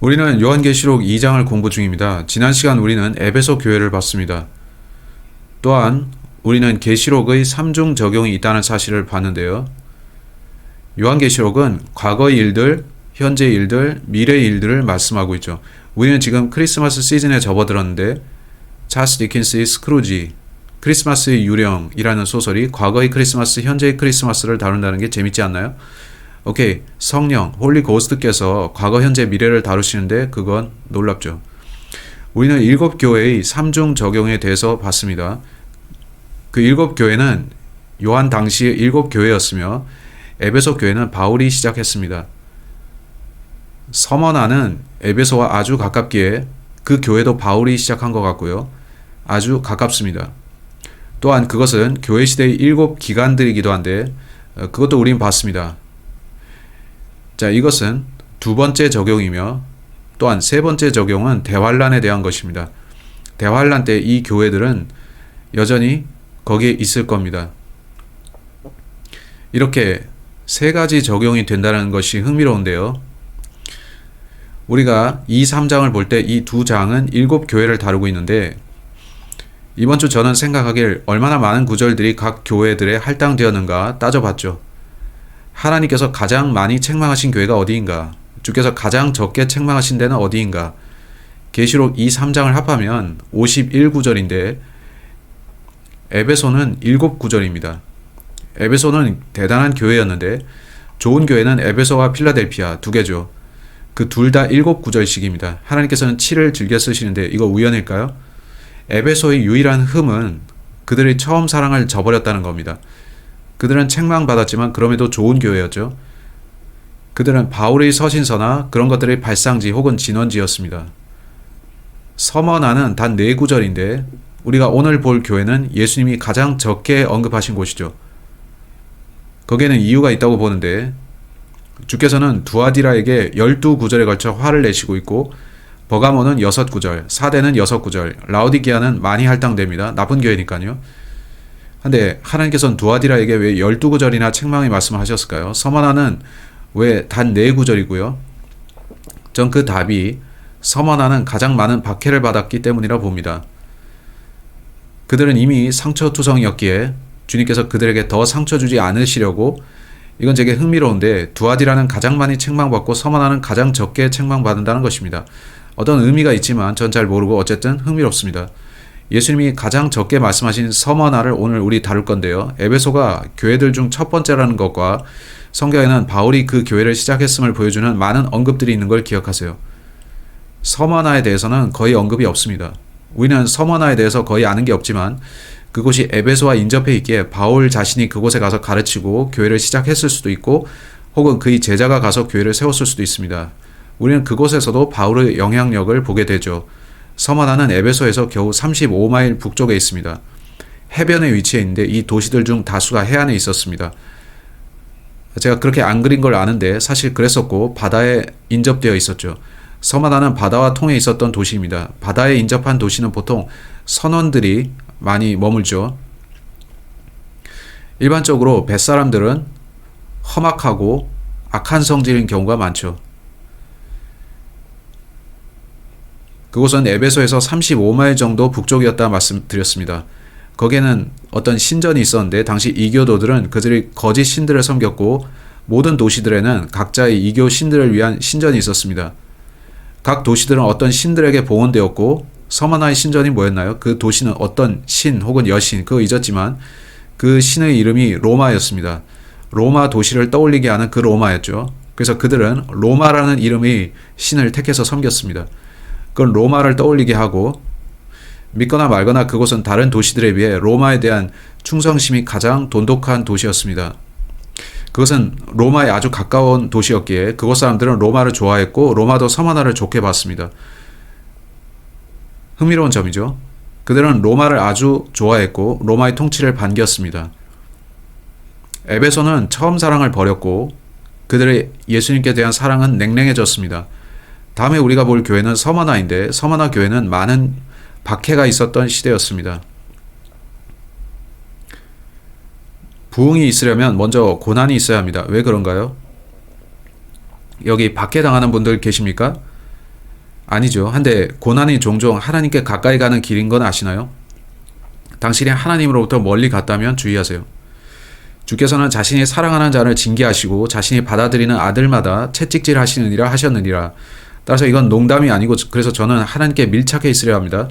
우리는 요한계시록 2장을 공부 중입니다. 지난 시간 우리는 에베소 교회를 봤습니다. 또한 우리는 계시록의 3중 적용이 있다는 사실을 봤는데요. 요한계시록은 과거의 일들, 현재의 일들, 미래의 일들을 말씀하고 있죠. 우리는 지금 크리스마스 시즌에 접어들었는데 찰스 디킨스의 스크루지, 크리스마스의 유령이라는 소설이 과거의 크리스마스, 현재의 크리스마스를 다룬다는 게 재밌지 않나요? 오케이, 성령, 홀리 고스트께서 과거, 현재, 미래를 다루시는데 그건 놀랍죠. 우리는 7교회의 3중 적용에 대해서 봤습니다. 그 7교회는 요한 당시의 7교회였으며 에베소 교회는 바울이 시작했습니다. 서머나는 에베소와 아주 가깝기에 그 교회도 바울이 시작한 것 같고요. 아주 가깝습니다. 또한 그것은 교회 시대의 7기관들이기도 한데 그것도 우린 봤습니다. 자, 이것은 두 번째 적용이며 또한 세 번째 적용은 대환란에 대한 것입니다. 대환란 때 이 교회들은 여전히 거기에 있을 겁니다. 이렇게 세 가지 적용이 된다는 것이 흥미로운데요. 우리가 2, 3장을 볼 때 이 두 장은 7교회를 다루고 있는데 이번 주 저는 생각하길 얼마나 많은 구절들이 각 교회들에 할당되었는가 따져봤죠. 하나님께서 가장 많이 책망하신 교회가 어디인가? 주께서 가장 적게 책망하신 데는 어디인가? 계시록 2, 3장을 합하면 51구절인데 에베소는 7구절입니다. 에베소는 대단한 교회였는데 좋은 교회는 에베소와 필라델피아 두 개죠. 그 둘 다 7구절씩입니다. 하나님께서는 7을 즐겨 쓰시는데 이거 우연일까요? 에베소의 유일한 흠은 그들의 처음 사랑을 저버렸다는 겁니다. 그들은 책망받았지만 그럼에도 좋은 교회였죠. 그들은 바울의 서신서나 그런 것들의 발상지 혹은 진원지였습니다. 서머나는 단 4구절인데 우리가 오늘 볼 교회는 예수님이 가장 적게 언급하신 곳이죠. 거기에는 이유가 있다고 보는데 주께서는 두아디라에게 12구절에 걸쳐 화를 내시고 있고 버가모는 6구절, 사대는 6구절, 라오디게아는 많이 할당됩니다. 나쁜 교회니까요. 근데 하나님께서는 두아디라에게 왜 12구절이나 책망의 말씀을 하셨을까요? 서머나는 왜 단 4구절이고요? 전 그 답이 서머나는 가장 많은 박해를 받았기 때문이라 봅니다. 그들은 이미 상처투성이었기에 주님께서 그들에게 더 상처 주지 않으시려고 이건 되게 흥미로운데 두아디라는 가장 많이 책망받고 서머나는 가장 적게 책망받는다는 것입니다. 어떤 의미가 있지만 전 잘 모르고 어쨌든 흥미롭습니다. 예수님이 가장 적게 말씀하신 서머나를 오늘 우리 다룰 건데요. 에베소가 교회들 중 첫 번째라는 것과 성경에는 바울이 그 교회를 시작했음을 보여주는 많은 언급들이 있는 걸 기억하세요. 서머나에 대해서는 거의 언급이 없습니다. 우리는 서머나에 대해서 거의 아는 게 없지만 그곳이 에베소와 인접해 있기에 바울 자신이 그곳에 가서 가르치고 교회를 시작했을 수도 있고 혹은 그의 제자가 가서 교회를 세웠을 수도 있습니다. 우리는 그곳에서도 바울의 영향력을 보게 되죠. 서머나는 에베소에서 겨우 35마일 북쪽에 있습니다. 해변에 위치해 있는데 이 도시들 중 다수가 해안에 있었습니다. 제가 그렇게 안 그린 걸 아는데 사실 그랬었고 바다에 인접되어 있었죠. 서머나는 바다와 통해 있었던 도시입니다. 바다에 인접한 도시는 보통 선원들이 많이 머물죠. 일반적으로 뱃사람들은 험악하고 악한 성질인 경우가 많죠. 그곳은 에베소에서 35마일 정도 북쪽이었다 말씀드렸습니다. 거기에는 어떤 신전이 있었는데 당시 이교도들은 그들이 거짓 신들을 섬겼고 모든 도시들에는 각자의 이교 신들을 위한 신전이 있었습니다. 각 도시들은 어떤 신들에게 봉헌되었고 서머나의 신전이 뭐였나요? 그 도시는 어떤 신 혹은 여신 그거 잊었지만 그 신의 이름이 로마였습니다. 로마 도시를 떠올리게 하는 그 로마였죠. 그래서 그들은 로마라는 이름의 신을 택해서 섬겼습니다. 그건 로마를 떠올리게 하고 믿거나 말거나 그곳은 다른 도시들에 비해 로마에 대한 충성심이 가장 돈독한 도시였습니다. 그것은 로마에 아주 가까운 도시였기에 그곳 사람들은 로마를 좋아했고 로마도 서머나를 좋게 봤습니다. 흥미로운 점이죠. 그들은 로마를 아주 좋아했고 로마의 통치를 반겼습니다. 에베소는 처음 사랑을 버렸고 그들의 예수님께 대한 사랑은 냉랭해졌습니다. 다음에 우리가 볼 교회는 서머나인데 서머나 교회는 많은 박해가 있었던 시대였습니다. 부흥이 있으려면 먼저 고난이 있어야 합니다. 왜 그런가요? 여기 박해당하는 분들 계십니까? 아니죠. 한데 고난이 종종 하나님께 가까이 가는 길인 건 아시나요? 당신이 하나님으로부터 멀리 갔다면 주의하세요. 주께서는 자신이 사랑하는 자를 징계하시고 자신이 받아들이는 아들마다 채찍질 하시느니라 하셨느니라. 따라서 이건 농담이 아니고 그래서 저는 하나님께 밀착해 있으려 합니다.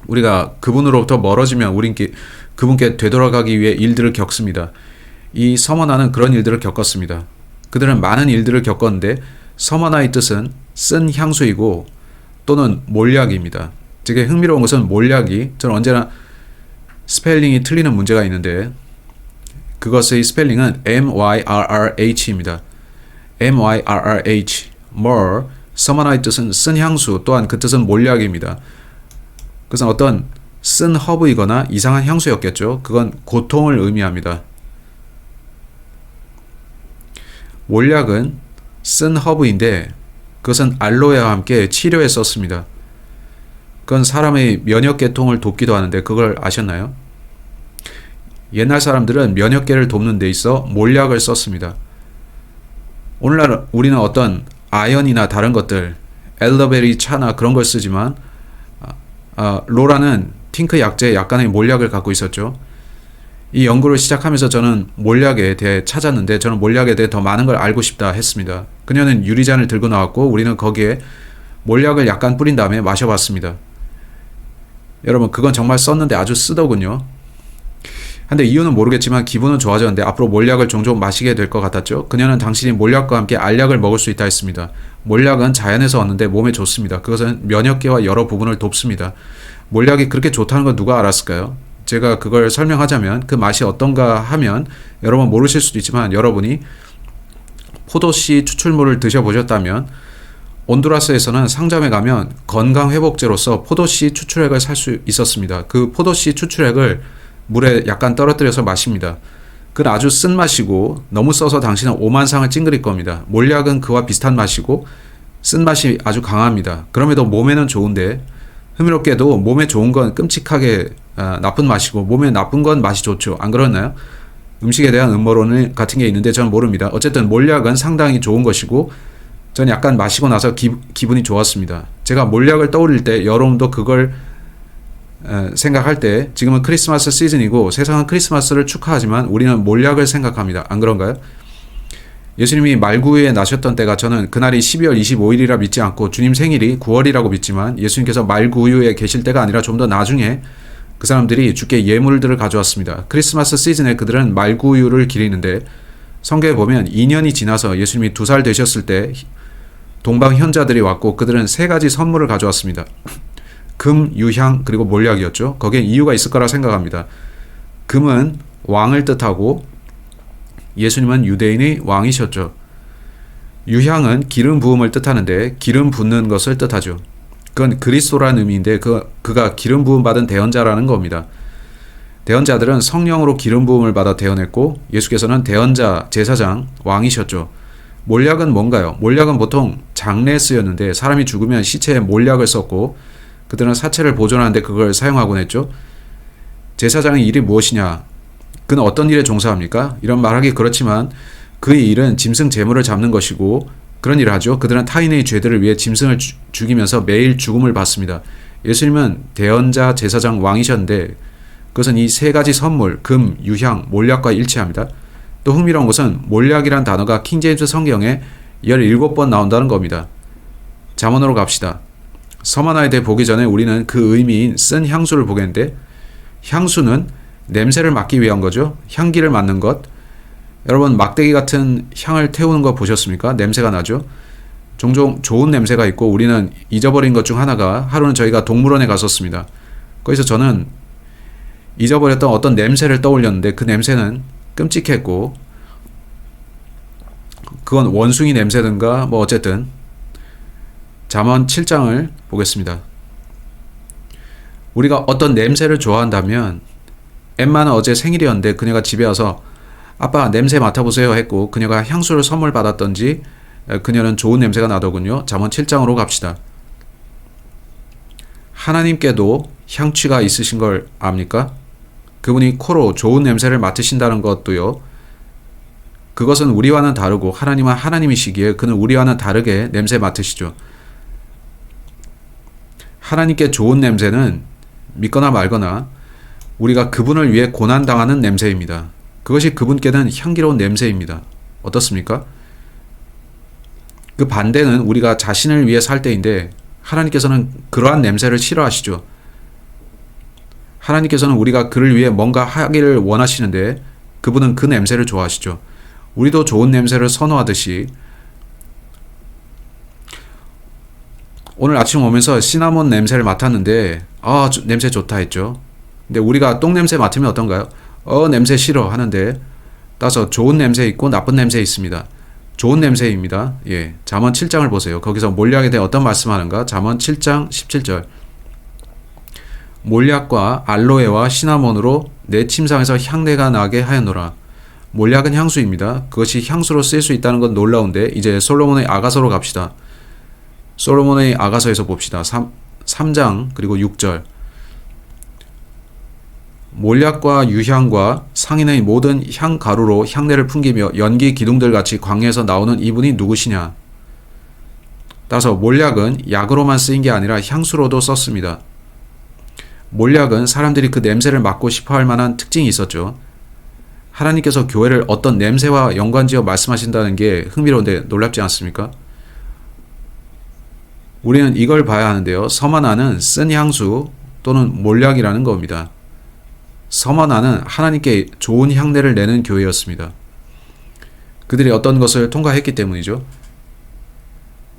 우리가 그분으로부터 멀어지면 우린 그분께 되돌아가기 위해 일들을 겪습니다. 이 서머나는 그런 일들을 겪었습니다. 그들은 많은 일들을 겪었는데 서머나의 뜻은 쓴 향수이고 또는 몰약입니다. 되게 흥미로운 것은 몰약이 저는 언제나 스펠링이 틀리는 문제가 있는데 그것의 스펠링은 MYRRH입니다. MYRRH more 서머나의 뜻은 쓴 향수 또한 그 뜻은 몰약입니다. 그것은 어떤 쓴 허브이거나 이상한 향수였겠죠. 그건 고통을 의미합니다. 몰약은 쓴 허브인데 그것은 알로에와 함께 치료에 썼습니다. 그건 사람의 면역계통을 돕기도 하는데 그걸 아셨나요? 옛날 사람들은 면역계를 돕는 데 있어 몰약을 썼습니다. 오늘날 우리는 어떤 아연이나 다른 것들, 엘더베리 차나 그런 걸 쓰지만 로라는 팅크 약재에 약간의 몰약을 갖고 있었죠. 이 연구를 시작하면서 저는 몰약에 대해 찾았는데 저는 몰약에 대해 더 많은 걸 알고 싶다 했습니다. 그녀는 유리잔을 들고 나왔고 우리는 거기에 몰약을 약간 뿌린 다음에 마셔봤습니다. 여러분 그건 정말 썼는데 아주 쓰더군요. 근데 이유는 모르겠지만 기분은 좋아졌는데 앞으로 몰약을 종종 마시게 될 것 같았죠. 그녀는 당신이 몰약과 함께 알약을 먹을 수 있다 했습니다. 몰약은 자연에서 얻는데 몸에 좋습니다. 그것은 면역계와 여러 부분을 돕습니다. 몰약이 그렇게 좋다는 건 누가 알았을까요? 제가 그걸 설명하자면 그 맛이 어떤가 하면 여러분 모르실 수도 있지만 여러분이 포도씨 추출물을 드셔보셨다면 온두라스에서는 상점에 가면 건강회복제로서 포도씨 추출액을 살 수 있었습니다. 그 포도씨 추출액을 물에 약간 떨어뜨려서 마십니다. 그건 아주 쓴 맛이고 너무 써서 당신은 오만상을 찡그릴 겁니다. 몰약은 그와 비슷한 맛이고 쓴 맛이 아주 강합니다. 그럼에도 몸에는 좋은데 흥미롭게도 몸에 좋은 건 끔찍하게 나쁜 맛이고 몸에 나쁜 건 맛이 좋죠. 안 그렇나요? 음식에 대한 음모론 같은 게 있는데 저는 모릅니다. 어쨌든 몰약은 상당히 좋은 것이고 저는 약간 마시고 나서 기분이 좋았습니다. 제가 몰약을 떠올릴 때 여러분도 그걸 생각할 때 지금은 크리스마스 시즌이고 세상은 크리스마스를 축하하지만 우리는 몰약을 생각합니다. 안 그런가요? 예수님이 말구유에 나셨던 때가 저는 그날이 12월 25일이라 믿지 않고 주님 생일이 9월이라고 믿지만 예수님께서 말구유에 계실 때가 아니라 좀 더 나중에 그 사람들이 주께 예물들을 가져왔습니다. 크리스마스 시즌에 그들은 말구유를 기리는데 성경에 보면 2년이 지나서 예수님이 2살 되셨을 때 동방 현자들이 왔고 그들은 3가지 선물을 가져왔습니다. 금, 유향, 그리고 몰약이었죠. 거기에 이유가 있을 거라 생각합니다. 금은 왕을 뜻하고 예수님은 유대인의 왕이셨죠. 유향은 기름 부음을 뜻하는데 기름 붓는 것을 뜻하죠. 그건 그리스도라는 의미인데 그가 기름 부음 받은 대언자라는 겁니다. 대언자들은 성령으로 기름 부음을 받아 대언했고 예수께서는 대언자, 제사장, 왕이셨죠. 몰약은 뭔가요? 몰약은 보통 장례에 쓰였는데 사람이 죽으면 시체에 몰약을 썼고 그들은 사체를 보존하는데 그걸 사용하곤 했죠. 제사장의 일이 무엇이냐? 그는 어떤 일에 종사합니까? 이런 말하기 그렇지만 그의 일은 짐승 제물을 잡는 것이고 그런 일을 하죠. 그들은 타인의 죄들을 위해 짐승을 죽이면서 매일 죽음을 받습니다. 예수님은 대언자, 제사장, 왕이셨는데 그것은 이 3가지 선물, 금, 유향, 몰약과 일치합니다. 또 흥미로운 것은 몰약이란 단어가 킹제임스 성경에 17번 나온다는 겁니다. 잠언으로 갑시다. 서머나에 대해 보기 전에 우리는 그 의미인 쓴 향수를 보겠는데 향수는 냄새를 맡기 위한 거죠. 향기를 맡는 것. 여러분 막대기 같은 향을 태우는 거 보셨습니까? 냄새가 나죠. 종종 좋은 냄새가 있고 우리는 잊어버린 것 중 하나가 하루는 저희가 동물원에 갔었습니다. 거기서 저는 잊어버렸던 어떤 냄새를 떠올렸는데 그 냄새는 끔찍했고 그건 원숭이 냄새든가 뭐 어쨌든 잠언 7장을 보겠습니다. 우리가 어떤 냄새를 좋아한다면 엠마는 어제 생일이었는데 그녀가 집에 와서 아빠 냄새 맡아보세요 했고 그녀가 향수를 선물 받았던지 그녀는 좋은 냄새가 나더군요. 잠언 7장으로 갑시다. 하나님께도 향취가 있으신 걸 압니까? 그분이 코로 좋은 냄새를 맡으신다는 것도요. 그것은 우리와는 다르고 하나님은 하나님이시기에 그는 우리와는 다르게 냄새 맡으시죠. 하나님께 좋은 냄새는 믿거나 말거나 우리가 그분을 위해 고난당하는 냄새입니다. 그것이 그분께는 향기로운 냄새입니다. 어떻습니까? 그 반대는 우리가 자신을 위해 살 때인데 하나님께서는 그러한 냄새를 싫어하시죠. 하나님께서는 우리가 그를 위해 뭔가 하기를 원하시는데 그분은 그 냄새를 좋아하시죠. 우리도 좋은 냄새를 선호하듯이 오늘 아침 오면서 시나몬 냄새를 맡았는데 냄새 좋다 했죠. 근데 우리가 똥 냄새 맡으면 어떤가요? 냄새 싫어 하는데 따라서 좋은 냄새 있고 나쁜 냄새 있습니다. 좋은 냄새입니다. 예, 잠언 7장을 보세요. 거기서 몰약에 대해 어떤 말씀하는가? 잠언 7장 17절. 몰약과 알로에와 시나몬으로 내 침상에서 향내가 나게 하였노라. 몰약은 향수입니다. 그것이 향수로 쓰일 수 있다는 건 놀라운데 이제 솔로몬의 아가서로 갑시다. 솔로몬의 아가서에서 봅시다. 3장 그리고 6절. 몰약과 유향과 상인의 모든 향가루로 향내를 풍기며 연기 기둥들 같이 광야에서 나오는 이분이 누구시냐? 따라서 몰약은 약으로만 쓰인 게 아니라 향수로도 썼습니다. 몰약은 사람들이 그 냄새를 맡고 싶어 할 만한 특징이 있었죠. 하나님께서 교회를 어떤 냄새와 연관지어 말씀하신다는 게 흥미로운데 놀랍지 않습니까? 우리는 이걸 봐야 하는데요. 서머나는 쓴 향수 또는 몰약이라는 겁니다. 서머나는 하나님께 좋은 향내를 내는 교회였습니다. 그들이 어떤 것을 통과했기 때문이죠.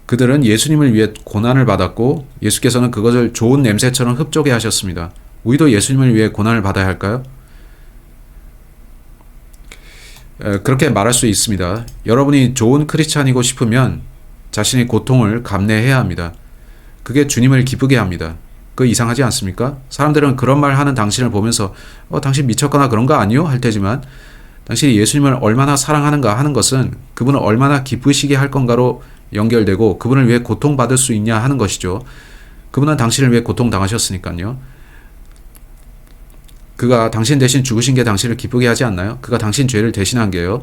그들은 예수님을 위해 고난을 받았고 예수께서는 그것을 좋은 냄새처럼 흡족해 하셨습니다. 우리도 예수님을 위해 고난을 받아야 할까요? 그렇게 말할 수 있습니다. 여러분이 좋은 크리스찬이고 싶으면 자신의 고통을 감내해야 합니다. 그게 주님을 기쁘게 합니다. 그 이상하지 않습니까? 사람들은 그런 말 하는 당신을 보면서 당신 미쳤거나 그런 거 아니요? 할 테지만 당신이 예수님을 얼마나 사랑하는가 하는 것은 그분을 얼마나 기쁘시게 할 건가로 연결되고 그분을 위해 고통받을 수 있냐 하는 것이죠. 그분은 당신을 위해 고통당하셨으니까요. 그가 당신 대신 죽으신 게 당신을 기쁘게 하지 않나요? 그가 당신 죄를 대신한 게요.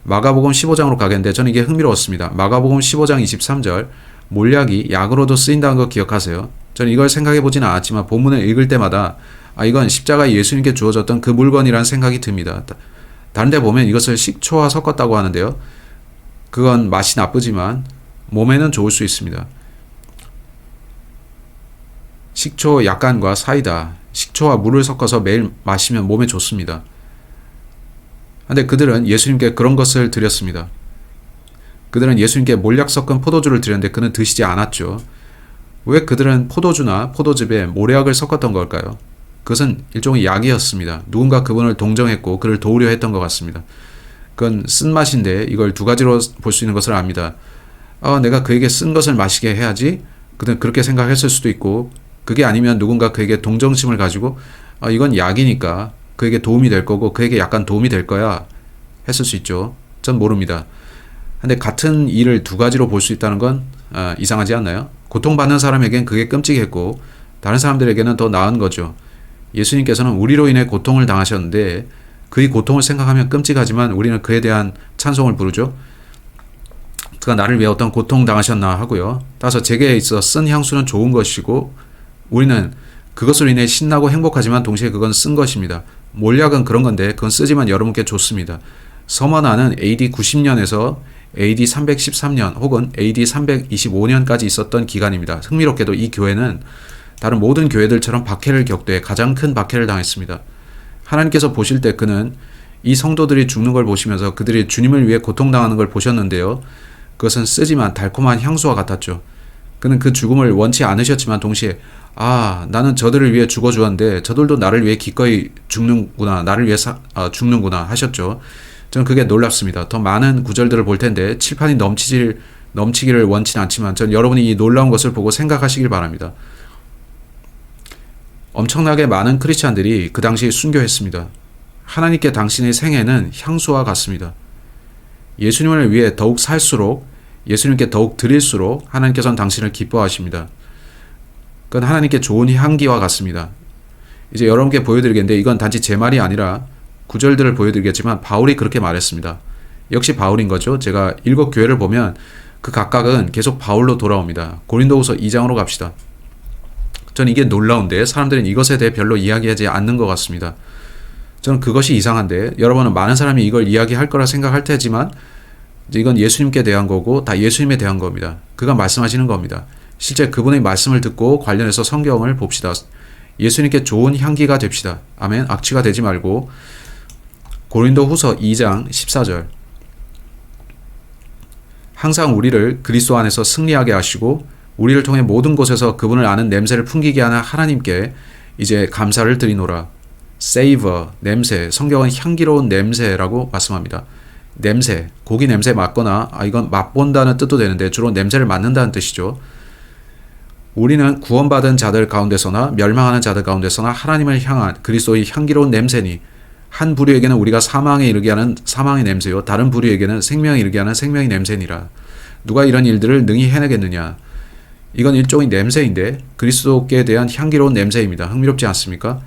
마가복음 15장으로 가겠는데 저는 이게 흥미로웠습니다. 마가복음 15장 23절. 몰약이 약으로도 쓰인다는 거 기억하세요. 저는 이걸 생각해 보지는 않았지만 본문을 읽을 때마다 이건 십자가에 예수님께 주어졌던 그 물건이라는 생각이 듭니다. 다른 데 보면 이것을 식초와 섞었다고 하는데요. 그건 맛이 나쁘지만 몸에는 좋을 수 있습니다. 식초 약간과 사이다, 식초와 물을 섞어서 매일 마시면 몸에 좋습니다. 그런데 그들은 예수님께 그런 것을 드렸습니다. 그들은 예수님께 몰약 섞은 포도주를 드렸는데 그는 드시지 않았죠. 왜 그들은 포도주나 포도즙에 모략을 섞었던 걸까요? 그것은 일종의 약이었습니다. 누군가 그분을 동정했고 그를 도우려 했던 것 같습니다. 그건 쓴맛인데 이걸 두 가지로 볼 수 있는 것을 압니다. 내가 그에게 쓴 것을 마시게 해야지. 그들은 그렇게 생각했을 수도 있고 그게 아니면 누군가 그에게 동정심을 가지고 이건 약이니까 그에게 도움이 될 거고 그에게 약간 도움이 될 거야 했을 수 있죠. 전 모릅니다. 근데 같은 일을 두 가지로 볼 수 있다는 건 이상하지 않나요? 고통받는 사람에겐 그게 끔찍했고 다른 사람들에게는 더 나은 거죠. 예수님께서는 우리로 인해 고통을 당하셨는데 그의 고통을 생각하면 끔찍하지만 우리는 그에 대한 찬송을 부르죠. 그가 나를 위해 어떤 고통 당하셨나 하고요. 따라서 제게 있어 쓴 향수는 좋은 것이고 우리는 그것으로 인해 신나고 행복하지만 동시에 그건 쓴 것입니다. 몰약은 그런 건데 그건 쓰지만 여러분께 좋습니다. 서머나는 AD 90년에서 AD 313년 혹은 AD 325년까지 있었던 기간입니다. 흥미롭게도 이 교회는 다른 모든 교회들처럼 박해를 겪되 가장 큰 박해를 당했습니다. 하나님께서 보실 때 그는 이 성도들이 죽는 걸 보시면서 그들이 주님을 위해 고통당하는 걸 보셨는데요. 그것은 쓰지만 달콤한 향수와 같았죠. 그는 그 죽음을 원치 않으셨지만 동시에 나는 저들을 위해 죽어주었는데 저들도 나를 위해 기꺼이 죽는구나, 나를 위해 죽는구나 하셨죠. 저는 그게 놀랍습니다. 더 많은 구절들을 볼 텐데 칠판이 넘치기를 원치는 않지만 저는 여러분이 이 놀라운 것을 보고 생각하시길 바랍니다. 엄청나게 많은 크리스찬들이 그 당시 순교했습니다. 하나님께 당신의 생애는 향수와 같습니다. 예수님을 위해 더욱 살수록 예수님께 더욱 드릴수록 하나님께서는 당신을 기뻐하십니다. 그건 하나님께 좋은 향기와 같습니다. 이제 여러분께 보여드리겠는데 이건 단지 제 말이 아니라 구절들을 보여드리겠지만 바울이 그렇게 말했습니다. 역시 바울인 거죠. 제가 7교회를 보면 그 각각은 계속 바울로 돌아옵니다. 고린도후서 2장으로 갑시다. 저는 이게 놀라운데 사람들은 이것에 대해 별로 이야기하지 않는 것 같습니다. 저는 그것이 이상한데 여러분은 많은 사람이 이걸 이야기할 거라 생각할 테지만 이건 예수님께 대한 거고 다 예수님에 대한 겁니다. 그가 말씀하시는 겁니다. 실제 그분의 말씀을 듣고 관련해서 성경을 봅시다. 예수님께 좋은 향기가 됩시다. 아멘. 악취가 되지 말고 고린도 후서 2장 14절 항상 우리를 그리스도 안에서 승리하게 하시고 우리를 통해 모든 곳에서 그분을 아는 냄새를 풍기게 하는 하나님께 이제 감사를 드리노라. savor, 냄새. 성경은 향기로운 냄새라고 말씀합니다. 냄새, 고기 냄새 맡거나 이건 맛본다는 뜻도 되는데 주로 냄새를 맡는다는 뜻이죠. 우리는 구원받은 자들 가운데서나 멸망하는 자들 가운데서나 하나님을 향한 그리스도의 향기로운 냄새니 한 부류에게는 우리가 사망에 이르게 하는 사망의 냄새요 다른 부류에게는 생명에 이르게 하는 생명의 냄새니라. 누가 이런 일들을 능히 해내겠느냐. 이건 일종의 냄새인데 그리스도께 대한 향기로운 냄새입니다. 흥미롭지 않습니까?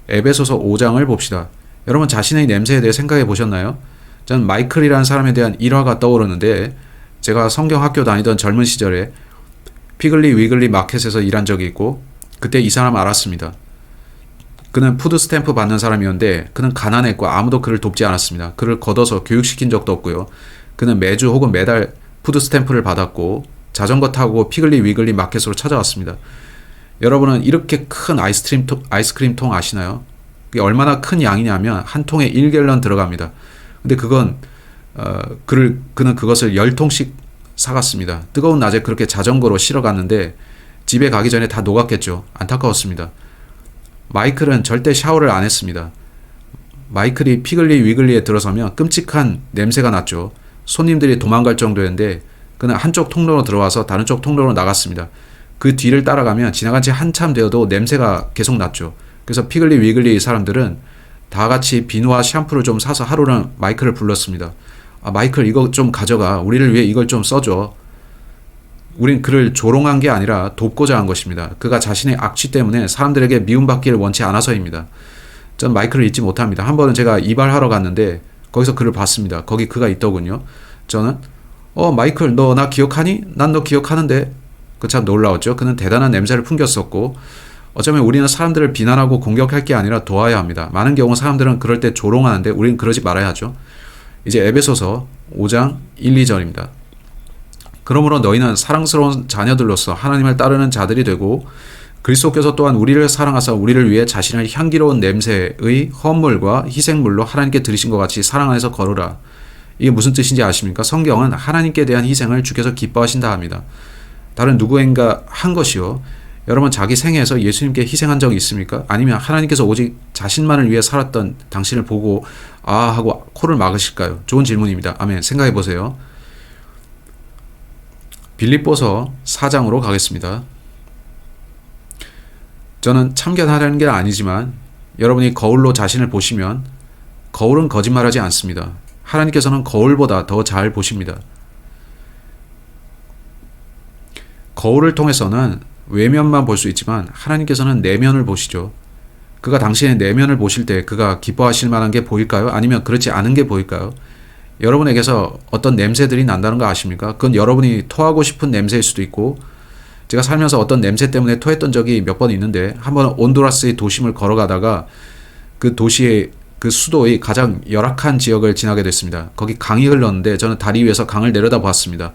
에베소서 5장을 봅시다. 여러분 자신의 냄새에 대해 생각해 보셨나요? 전 마이클이라는 사람에 대한 일화가 떠오르는데 제가 성경학교 다니던 젊은 시절에 피글리 위글리 마켓에서 일한 적이 있고 그때 이 사람 알았습니다. 그는 푸드 스탬프 받는 사람이었는데 그는 가난했고 아무도 그를 돕지 않았습니다. 그를 걷어서 교육시킨 적도 없고요. 그는 매주 혹은 매달 푸드 스탬프를 받았고 자전거 타고 피글리 위글리 마켓으로 찾아왔습니다. 여러분은 이렇게 큰 아이스크림통 아시나요? 이게 얼마나 큰 양이냐면 한 통에 1갤런 들어갑니다. 근데 그는 그것을 10통씩 사갔습니다. 뜨거운 낮에 그렇게 자전거로 실어 갔는데 집에 가기 전에 다 녹았겠죠. 안타까웠습니다. 마이클은 절대 샤워를 안 했습니다. 마이클이 피글리 위글리에 들어서면 끔찍한 냄새가 났죠. 손님들이 도망갈 정도였는데 그는 한쪽 통로로 들어와서 다른 쪽 통로로 나갔습니다. 그 뒤를 따라가면 지나간 지 한참 되어도 냄새가 계속 났죠. 그래서 피글리 위글리 사람들은 다 같이 비누와 샴푸를 좀 사서 하루는 마이클을 불렀습니다. 마이클 이거 좀 가져가. 우리를 위해 이걸 좀 써줘. 우린 그를 조롱한 게 아니라 돕고자 한 것입니다. 그가 자신의 악취 때문에 사람들에게 미움받기를 원치 않아서입니다. 전 마이클을 잊지 못합니다. 한 번은 제가 이발하러 갔는데 거기서 그를 봤습니다. 거기 그가 있더군요. 저는 마이클 너 나 기억하니? 난 너 기억하는데. 그 참 놀라웠죠. 그는 대단한 냄새를 풍겼었고 어쩌면 우리는 사람들을 비난하고 공격할 게 아니라 도와야 합니다. 많은 경우 사람들은 그럴 때 조롱하는데 우리는 그러지 말아야 하죠. 이제 에베소서 5장 1, 2절입니다. 그러므로 너희는 사랑스러운 자녀들로서 하나님을 따르는 자들이 되고 그리스도께서 또한 우리를 사랑하사 우리를 위해 자신을 향기로운 냄새의 헌물과 희생물로 하나님께 드리신 것 같이 사랑 안에서 걸으라. 이게 무슨 뜻인지 아십니까? 성경은 하나님께 대한 희생을 주께서 기뻐하신다 합니다. 다른 누구인가 한 것이요. 여러분 자기 생애에서 예수님께 희생한 적이 있습니까? 아니면 하나님께서 오직 자신만을 위해 살았던 당신을 보고 하고 코를 막으실까요? 좋은 질문입니다. 아멘. 생각해 보세요. 빌립보서 4장으로 가겠습니다. 저는 참견하려는 게 아니지만 여러분이 거울로 자신을 보시면 거울은 거짓말하지 않습니다. 하나님께서는 거울보다 더 잘 보십니다. 거울을 통해서는 외면만 볼 수 있지만 하나님께서는 내면을 보시죠. 그가 당신의 내면을 보실 때 그가 기뻐하실 만한 게 보일까요? 아니면 그렇지 않은 게 보일까요? 여러분에게서 어떤 냄새들이 난다는 거 아십니까? 그건 여러분이 토하고 싶은 냄새일 수도 있고 제가 살면서 어떤 냄새 때문에 토했던 적이 몇 번 있는데 한번 온두라스의 도심을 걸어가다가 그 도시의 그 수도의 가장 열악한 지역을 지나게 됐습니다. 거기 강이 흘렀는데 저는 다리 위에서 강을 내려다 보았습니다.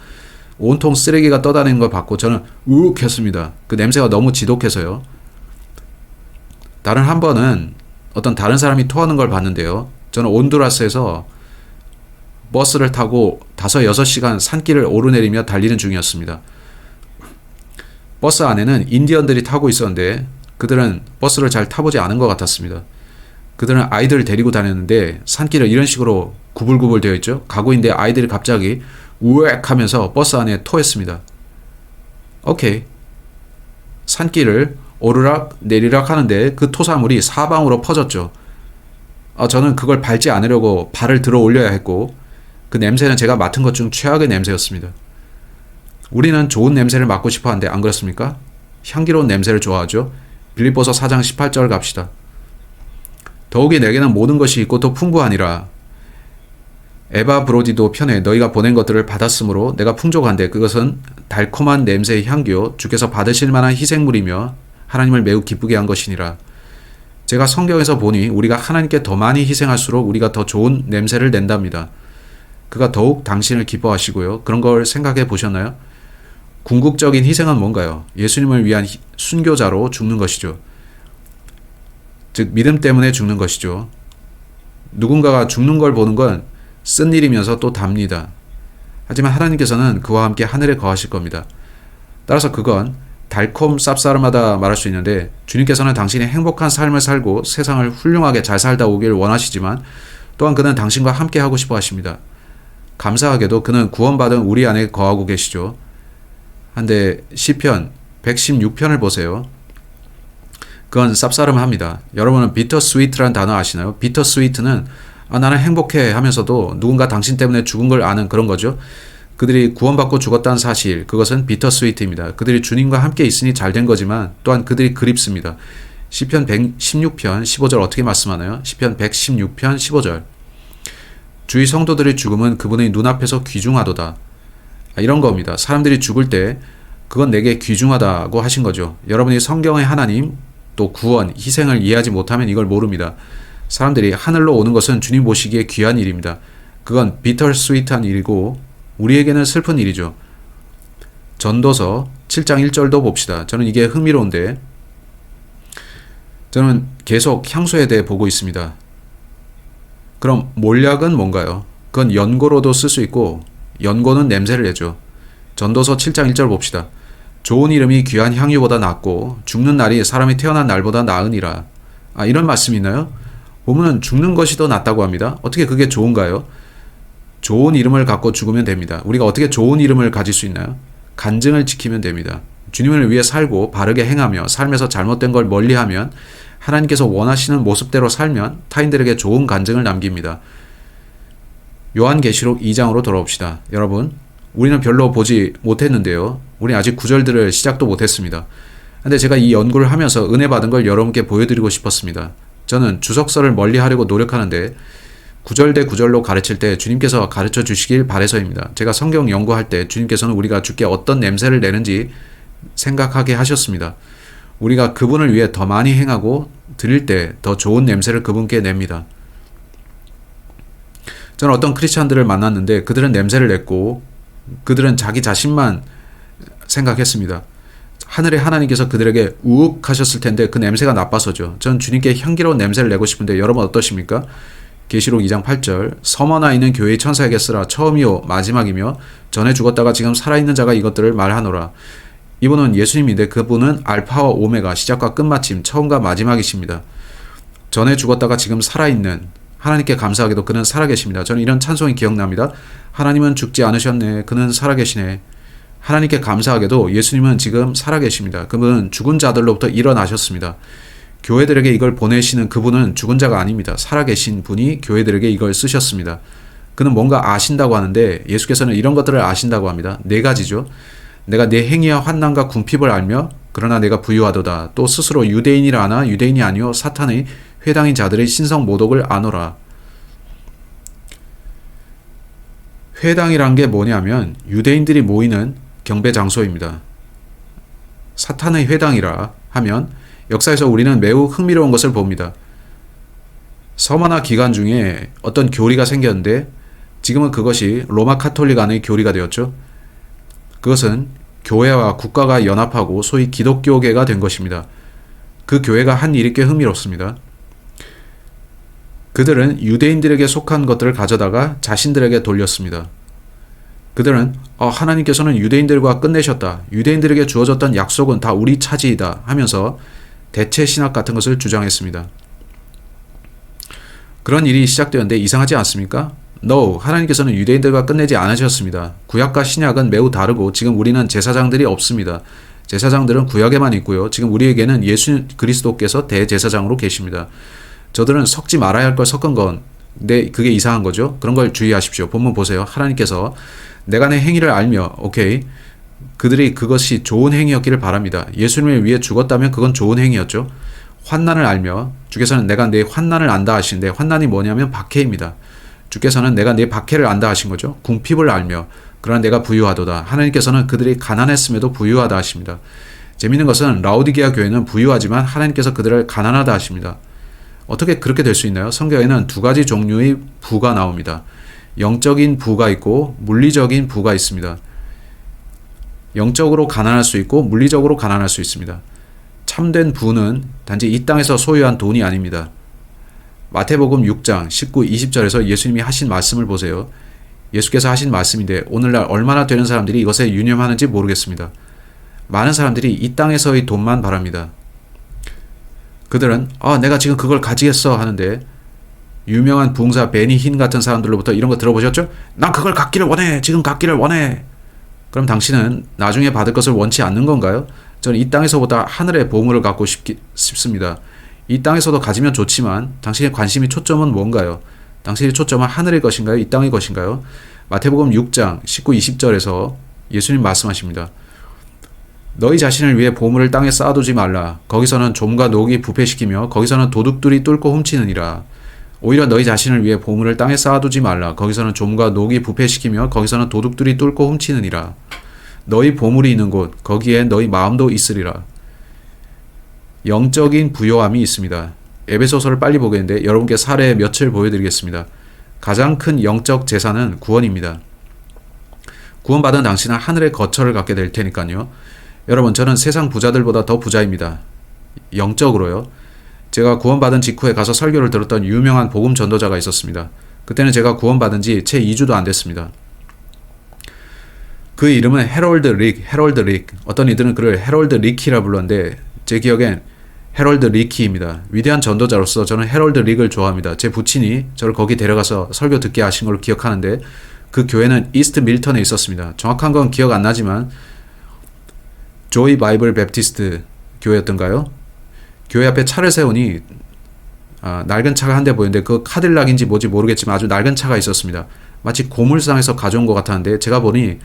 온통 쓰레기가 떠다니는 걸 봤고 저는 우욱 했습니다. 그 냄새가 너무 지독해서요. 다른 한 번은 어떤 다른 사람이 토하는 걸 봤는데요. 저는 온두라스에서 버스를 타고 5-6시간 산길을 오르내리며 달리는 중이었습니다. 버스 안에는 인디언들이 타고 있었는데 그들은 버스를 잘 타보지 않은 것 같았습니다. 그들은 아이들을 데리고 다녔는데 산길을 이런 식으로 구불구불 되어 있죠. 가고 있는데 아이들이 갑자기 우엑 하면서 버스 안에 토했습니다. 오케이. 산길을 오르락 내리락 하는데 그 토사물이 사방으로 퍼졌죠. 저는 그걸 밟지 않으려고 발을 들어 올려야 했고 그 냄새는 제가 맡은 것 중 최악의 냄새였습니다. 우리는 좋은 냄새를 맡고 싶어 하는데 안 그렇습니까? 향기로운 냄새를 좋아하죠. 빌립보서 4장 18절 갑시다. 더욱이 내게는 모든 것이 있고 더 풍부하니라. 에바 브로디도 편에 너희가 보낸 것들을 받았으므로 내가 풍족한데 그것은 달콤한 냄새의 향기요 주께서 받으실 만한 희생물이며 하나님을 매우 기쁘게 한 것이니라. 제가 성경에서 보니 우리가 하나님께 더 많이 희생할수록 우리가 더 좋은 냄새를 낸답니다. 그가 더욱 당신을 기뻐하시고요. 그런 걸 생각해 보셨나요? 궁극적인 희생은 뭔가요? 예수님을 위한 순교자로 죽는 것이죠. 즉 믿음 때문에 죽는 것이죠. 누군가가 죽는 걸 보는 건 쓴 일이면서 또 답니다. 하지만 하나님께서는 그와 함께 하늘에 거하실 겁니다. 따라서 그건 달콤 쌉싸름하다 말할 수 있는데 주님께서는 당신이 행복한 삶을 살고 세상을 훌륭하게 잘 살다 오길 원하시지만 또한 그는 당신과 함께 하고 싶어 하십니다. 감사하게도 그는 구원받은 우리 안에 거하고 계시죠. 한데 시편 116편을 보세요. 그건 쌉싸름합니다. 여러분은 비터 스위트란 단어 아시나요? 비터 스위트는 나는 행복해 하면서도 누군가 당신 때문에 죽은 걸 아는 그런 거죠. 그들이 구원받고 죽었다는 사실, 그것은 비터 스위트입니다. 그들이 주님과 함께 있으니 잘된 거지만 또한 그들이 그립습니다. 시편 116편 15절 어떻게 말씀하나요? 시편 116편 15절 주의 성도들의 죽음은 그분의 눈앞에서 귀중하도다. 이런 겁니다. 사람들이 죽을 때 그건 내게 귀중하다고 하신 거죠. 여러분이 성경의 하나님 또 구원, 희생을 이해하지 못하면 이걸 모릅니다. 사람들이 하늘로 오는 것은 주님 보시기에 귀한 일입니다. 그건 비터 스위트한 일이고 우리에게는 슬픈 일이죠. 전도서 7장 1절도 봅시다. 저는 이게 흥미로운데 저는 계속 향수에 대해 보고 있습니다. 그럼 몰약은 뭔가요? 그건 연고로도 쓸 수 있고 연고는 냄새를 내죠. 전도서 7장 1절 봅시다. 좋은 이름이 귀한 향유보다 낫고 죽는 날이 사람이 태어난 날보다 나으니라. 이런 말씀이 있나요? 보면 죽는 것이 더 낫다고 합니다. 어떻게 그게 좋은가요? 좋은 이름을 갖고 죽으면 됩니다. 우리가 어떻게 좋은 이름을 가질 수 있나요? 간증을 지키면 됩니다. 주님을 위해 살고 바르게 행하며 삶에서 잘못된 걸 멀리하면 하나님께서 원하시는 모습대로 살면 타인들에게 좋은 간증을 남깁니다. 요한계시록 2장으로 돌아옵시다. 여러분, 우리는 별로 보지 못했는데요. 우리는 아직 구절들을 시작도 못했습니다. 근데 제가 이 연구를 하면서 은혜 받은 걸 여러분께 보여드리고 싶었습니다. 저는 주석서를 멀리 하려고 노력하는데 구절 대 구절로 가르칠 때 주님께서 가르쳐 주시길 바래서입니다. 제가 성경 연구할 때 주님께서는 우리가 주께 어떤 냄새를 내는지 생각하게 하셨습니다. 우리가 그분을 위해 더 많이 행하고 드릴 때 더 좋은 냄새를 그분께 냅니다. 저는 어떤 크리스찬들을 만났는데 그들은 냄새를 냈고 그들은 자기 자신만 생각했습니다. 하늘의 하나님께서 그들에게 우욱 하셨을 텐데 그 냄새가 나빠서죠. 전 주님께 향기로운 냄새를 내고 싶은데 여러분 어떠십니까? 계시록 2장 8절 서머나 있는 교회의 천사에게 쓰라. 처음이요 마지막이며 전에 죽었다가 지금 살아있는 자가 이것들을 말하노라. 이분은 예수님인데 그분은 알파와 오메가 시작과 끝마침 처음과 마지막이십니다. 전에 죽었다가 지금 살아있는 하나님께 감사하게도 그는 살아계십니다. 저는 이런 찬송이 기억납니다. 하나님은 죽지 않으셨네. 그는 살아계시네. 하나님께 감사하게도 예수님은 지금 살아계십니다. 그분은 죽은 자들로부터 일어나셨습니다. 교회들에게 이걸 보내시는 그분은 죽은 자가 아닙니다. 살아계신 분이 교회들에게 이걸 쓰셨습니다. 그는 뭔가 아신다고 하는데 예수께서는 이런 것들을 아신다고 합니다. 네 가지죠. 내가 내 행위와 환난과 궁핍을 알며 그러나 내가 부유하도다. 또 스스로 유대인이라 하나 유대인이 아니요 사탄의 회당인 자들의 신성 모독을 아노라. 회당이란 게 뭐냐면 유대인들이 모이는 경배 장소입니다. 사탄의 회당이라 하면 역사에서 우리는 매우 흥미로운 것을 봅니다. 서머나 기간 중에 어떤 교리가 생겼는데 지금은 그것이 로마 카톨릭 안의 교리가 되었죠. 그것은 교회와 국가가 연합하고 소위 기독교계가 된 것입니다. 그 교회가 한 일이 꽤 흥미롭습니다. 그들은 유대인들에게 속한 것들을 가져다가 자신들에게 돌렸습니다. 그들은 하나님께서는 유대인들과 끝내셨다. 유대인들에게 주어졌던 약속은 다 우리 차지이다 하면서 대체 신학 같은 것을 주장했습니다. 그런 일이 시작되었는데 이상하지 않습니까? No, 하나님께서는 유대인들과 끝내지 않으셨습니다. 구약과 신약은 매우 다르고 지금 우리는 제사장들이 없습니다. 제사장들은 구약에만 있고요. 지금 우리에게는 예수 그리스도께서 대제사장으로 계십니다. 저들은 섞지 말아야 할 걸 섞은 건데 그게 이상한 거죠. 그런 걸 주의하십시오. 본문 보세요. 하나님께서 내가 내 행위를 알며 오케이. 그들이 그것이 좋은 행위였기를 바랍니다. 예수님을 위해 죽었다면 그건 좋은 행위였죠. 환난을 알며 주께서는 내가 내 환난을 안다 하시는데 환난이 뭐냐면 박해입니다. 주께서는 내가 내 박해를 안다 하신 거죠. 궁핍을 알며 그러나 내가 부유하도다. 하나님께서는 그들이 가난했음에도 부유하다 하십니다. 재밌는 것은 라오디게아 교회는 부유하지만 하나님께서 그들을 가난하다 하십니다. 어떻게 그렇게 될 수 있나요? 성경에는 두 가지 종류의 부가 나옵니다. 영적인 부가 있고 물리적인 부가 있습니다. 영적으로 가난할 수 있고 물리적으로 가난할 수 있습니다. 참된 부는 단지 이 땅에서 소유한 돈이 아닙니다. 마태복음 6장 19, 20절에서 예수님이 하신 말씀을 보세요. 예수께서 하신 말씀인데 오늘날 얼마나 되는 사람들이 이것에 유념하는지 모르겠습니다. 많은 사람들이 이 땅에서의 돈만 바랍니다. 그들은 내가 지금 그걸 가지겠어 하는데 유명한 부흥사 베니 힌 같은 사람들로부터 이런 거 들어보셨죠? 난 그걸 갖기를 원해. 지금 갖기를 원해. 그럼 당신은 나중에 받을 것을 원치 않는 건가요? 저는 이 땅에서보다 하늘의 보물을 갖고 싶습니다. 이 땅에서도 가지면 좋지만 당신의 관심이 초점은 뭔가요? 당신의 초점은 하늘의 것인가요? 이 땅의 것인가요? 마태복음 6장 19, 20절에서 예수님 말씀하십니다. 너희 자신을 위해 보물을 땅에 쌓아두지 말라. 거기서는 좀과 녹이 부패시키며 거기서는 도둑들이 뚫고 훔치느니라. 오히려 너희 자신을 위해 보물을 땅에 쌓아두지 말라. 거기서는 좀과 녹이 부패시키며 거기서는 도둑들이 뚫고 훔치느니라. 너희 보물이 있는 곳 거기에 너희 마음도 있으리라. 영적인 부요함이 있습니다. 에베소서를 빨리 보겠는데 여러분께 사례 몇을 보여드리겠습니다. 가장 큰 영적 재산은 구원입니다. 구원받은 당신은 하늘의 거처를 갖게 될 테니까요. 여러분, 저는 세상 부자들보다 더 부자입니다. 영적으로요. 제가 구원받은 직후에 가서 설교를 들었던 유명한 복음 전도자가 있었습니다. 그때는 제가 구원받은 지 채 2주도 안 됐습니다. 그 이름은 헤럴드 릭. 어떤 이들은 그를 헤럴드 리키라 불렀는데 제 기억엔 헤럴드 리키입니다. 위대한 전도자로서 저는 헤럴드 릭을 좋아합니다. 제 부친이 저를 거기 데려가서 설교 듣게 하신 걸 기억하는데 그 교회는 이스트 밀턴에 있었습니다. 정확한 건 기억 안 나지만 조이 바이블 베프티스트 교회였던가요? 교회 앞에 차를 세우니 낡은 차가 한 대 보이는데 그 카딜락인지 뭐지 모르겠지만 아주 낡은 차가 있었습니다. 마치 고물상에서 가져온 것 같았는데 제가 보니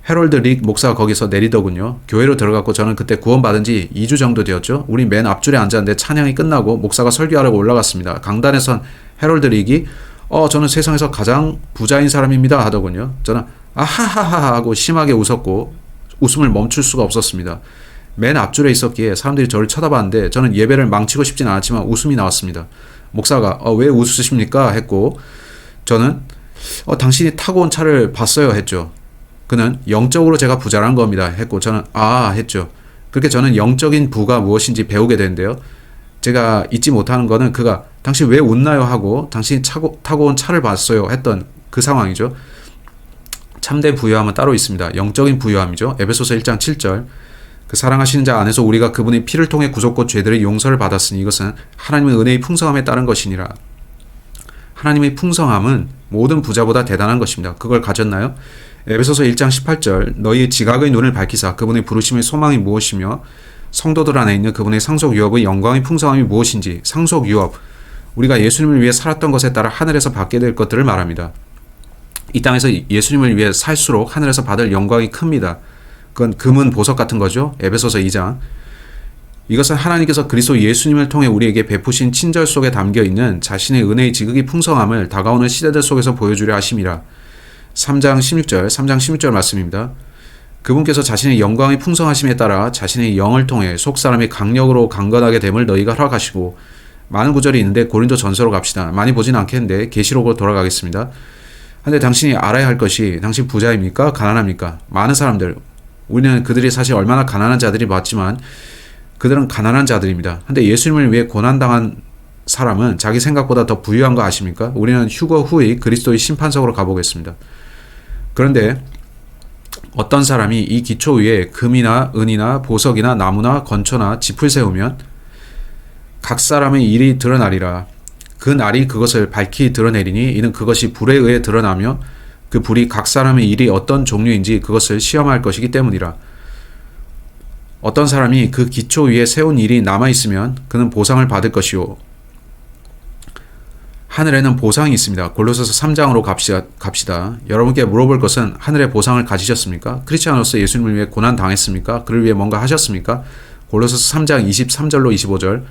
헤럴드 릭 목사가 거기서 내리더군요. 교회로 들어갔고 저는 그때 구원받은 지 2주 정도 되었죠. 우리 맨 앞줄에 앉았는데 찬양이 끝나고 목사가 설교하려고 올라갔습니다. 강단에선 헤럴드 릭이 저는 세상에서 가장 부자인 사람입니다 하더군요. 저는 아하하하 하고 심하게 웃었고 웃음을 멈출 수가 없었습니다. 맨 앞줄에 있었기에 사람들이 저를 쳐다봤는데 저는 예배를 망치고 싶진 않았지만 웃음이 나왔습니다. 목사가 왜 웃으십니까? 했고 저는 당신이 타고 온 차를 봤어요 했죠. 그는 영적으로 제가 부자란 겁니다 했고 저는 했죠. 그렇게 저는 영적인 부가 무엇인지 배우게 되는데요. 제가 잊지 못하는 거는 그가 당신 왜 웃나요 하고 당신이 타고 온 차를 봤어요 했던 그 상황이죠. 참된 부유함은 따로 있습니다. 영적인 부유함이죠. 에베소서 1장 7절 그 사랑하시는 자 안에서 우리가 그분의 피를 통해 구속고 죄들의 용서를 받았으니 이것은 하나님의 은혜의 풍성함에 따른 것이니라. 하나님의 풍성함은 모든 부자보다 대단한 것입니다. 그걸 가졌나요? 에베소서 1장 18절 너희의 지각의 눈을 밝히사 그분의 부르심의 소망이 무엇이며 성도들 안에 있는 그분의 상속 유업의 영광의 풍성함이 무엇인지. 상속 유업, 우리가 예수님을 위해 살았던 것에 따라 하늘에서 받게 될 것들을 말합니다. 이 땅에서 예수님을 위해 살수록 하늘에서 받을 영광이 큽니다. 그건 금은 보석 같은 거죠. 에베소서 2장. 이것은 하나님께서 그리스도 예수님을 통해 우리에게 베푸신 친절 속에 담겨있는 자신의 은혜의 지극히 풍성함을 다가오는 시대들 속에서 보여주려 하심이라. 3장 16절 말씀입니다. 그분께서 자신의 영광의 풍성하심에 따라 자신의 영을 통해 속사람의 강력으로 강건하게 됨을 너희가 허락하시고. 많은 구절이 있는데 고린도 전서로 갑시다. 많이 보진 않겠는데 계시록으로 돌아가겠습니다. 근데 당신이 알아야 할 것이 당신 부자입니까? 가난합니까? 많은 사람들, 우리는 그들이 사실 얼마나 가난한 자들이 봤지만 그들은 가난한 자들입니다. 근데 예수님을 위해 고난당한 사람은 자기 생각보다 더 부유한 거 아십니까? 우리는 휴거 후의 그리스도의 심판석으로 가보겠습니다. 그런데 어떤 사람이 이 기초 위에 금이나 은이나 보석이나 나무나 건초나 짚을 세우면 각 사람의 일이 드러나리라. 그 날이 그것을 밝히 드러내리니 이는 그것이 불에 의해 드러나며 그 불이 각 사람의 일이 어떤 종류인지 그것을 시험할 것이기 때문이라. 어떤 사람이 그 기초 위에 세운 일이 남아있으면 그는 보상을 받을 것이요. 하늘에는 보상이 있습니다. 골로새서 3장으로 갑시다. 여러분께 물어볼 것은 하늘의 보상을 가지셨습니까? 크리스찬으로서 예수님을 위해 고난 당했습니까? 그를 위해 뭔가 하셨습니까? 골로새서 3장 23절로 25절.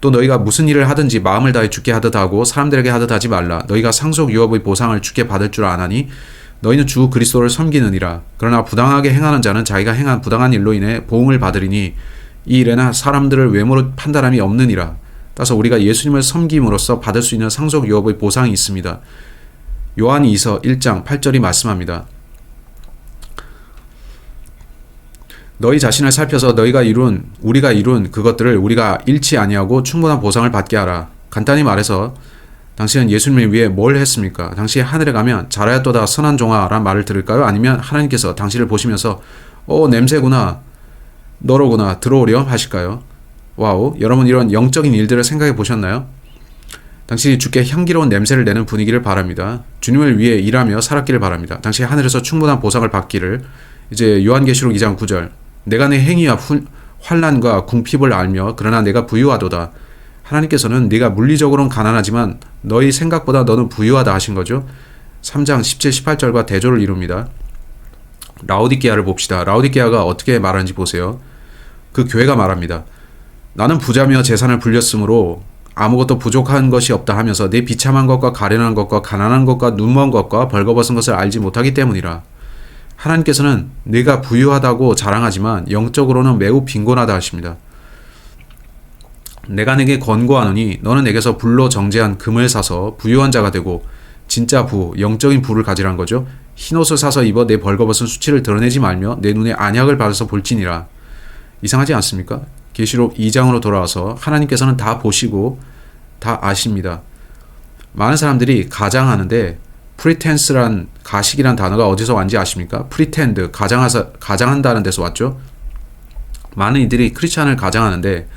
또 너희가 무슨 일을 하든지 마음을 다해 주께 하듯 하고 사람들에게 하듯 하지 말라. 너희가 상속 유업의 보상을 주께 받을 줄 아나니 너희는 주 그리스도를 섬기느니라. 그러나 부당하게 행하는 자는 자기가 행한 부당한 일로 인해 보응을 받으리니 이 일에는 사람들을 외모로 판단함이 없느니라. 따라서 우리가 예수님을 섬김으로써 받을 수 있는 상속 유업의 보상이 있습니다. 요한 2서 1장 8절이 말씀합니다. 너희 자신을 살펴서 우리가 이룬 그것들을 우리가 잃지 아니하고 충분한 보상을 받게 하라. 간단히 말해서 당신은 예수님을 위해 뭘 했습니까? 당신이 하늘에 가면 잘하였도다 선한 종아 라는 말을 들을까요? 아니면 하나님께서 당신을 보시면서 냄새구나 너로구나 들어오렴 하실까요? 와우, 여러분 이런 영적인 일들을 생각해 보셨나요? 당신이 주께 향기로운 냄새를 내는 분위기를 바랍니다. 주님을 위해 일하며 살았기를 바랍니다. 당신이 하늘에서 충분한 보상을 받기를. 이제 요한계시록 2장 9절 내가 내 행위와 환난과 궁핍을 알며 그러나 내가 부유하도다. 하나님께서는 네가 물리적으로는 가난하지만 너희 생각보다 너는 부유하다 하신 거죠. 3장 17, 18절과 대조를 이룹니다. 라오디게아를 봅시다. 라오디게아가 어떻게 말하는지 보세요. 그 교회가 말합니다. 나는 부자며 재산을 불렸으므로 아무것도 부족한 것이 없다 하면서 내 비참한 것과 가련한 것과 가난한 것과 눈먼 것과 벌거벗은 것을 알지 못하기 때문이라. 하나님께서는 네가 부유하다고 자랑하지만 영적으로는 매우 빈곤하다 하십니다. 내가 내게 권고하노니 너는 내게서 불로 정제한 금을 사서 부유한 자가 되고 진짜 영적인 부를 가지란 거죠. 흰옷을 사서 입어 내 벌거벗은 수치를 드러내지 말며 내 눈에 안약을 바르서 볼지니라. 이상하지 않습니까? 계시록 2장으로 돌아와서 하나님께서는 다 보시고 다 아십니다. 많은 사람들이 가장하는데 pretense란 가식이란 단어가 어디서 왔는지 아십니까? pretend, 가장한다는 데서 왔죠. 많은 이들이 크리스찬을 가장하는데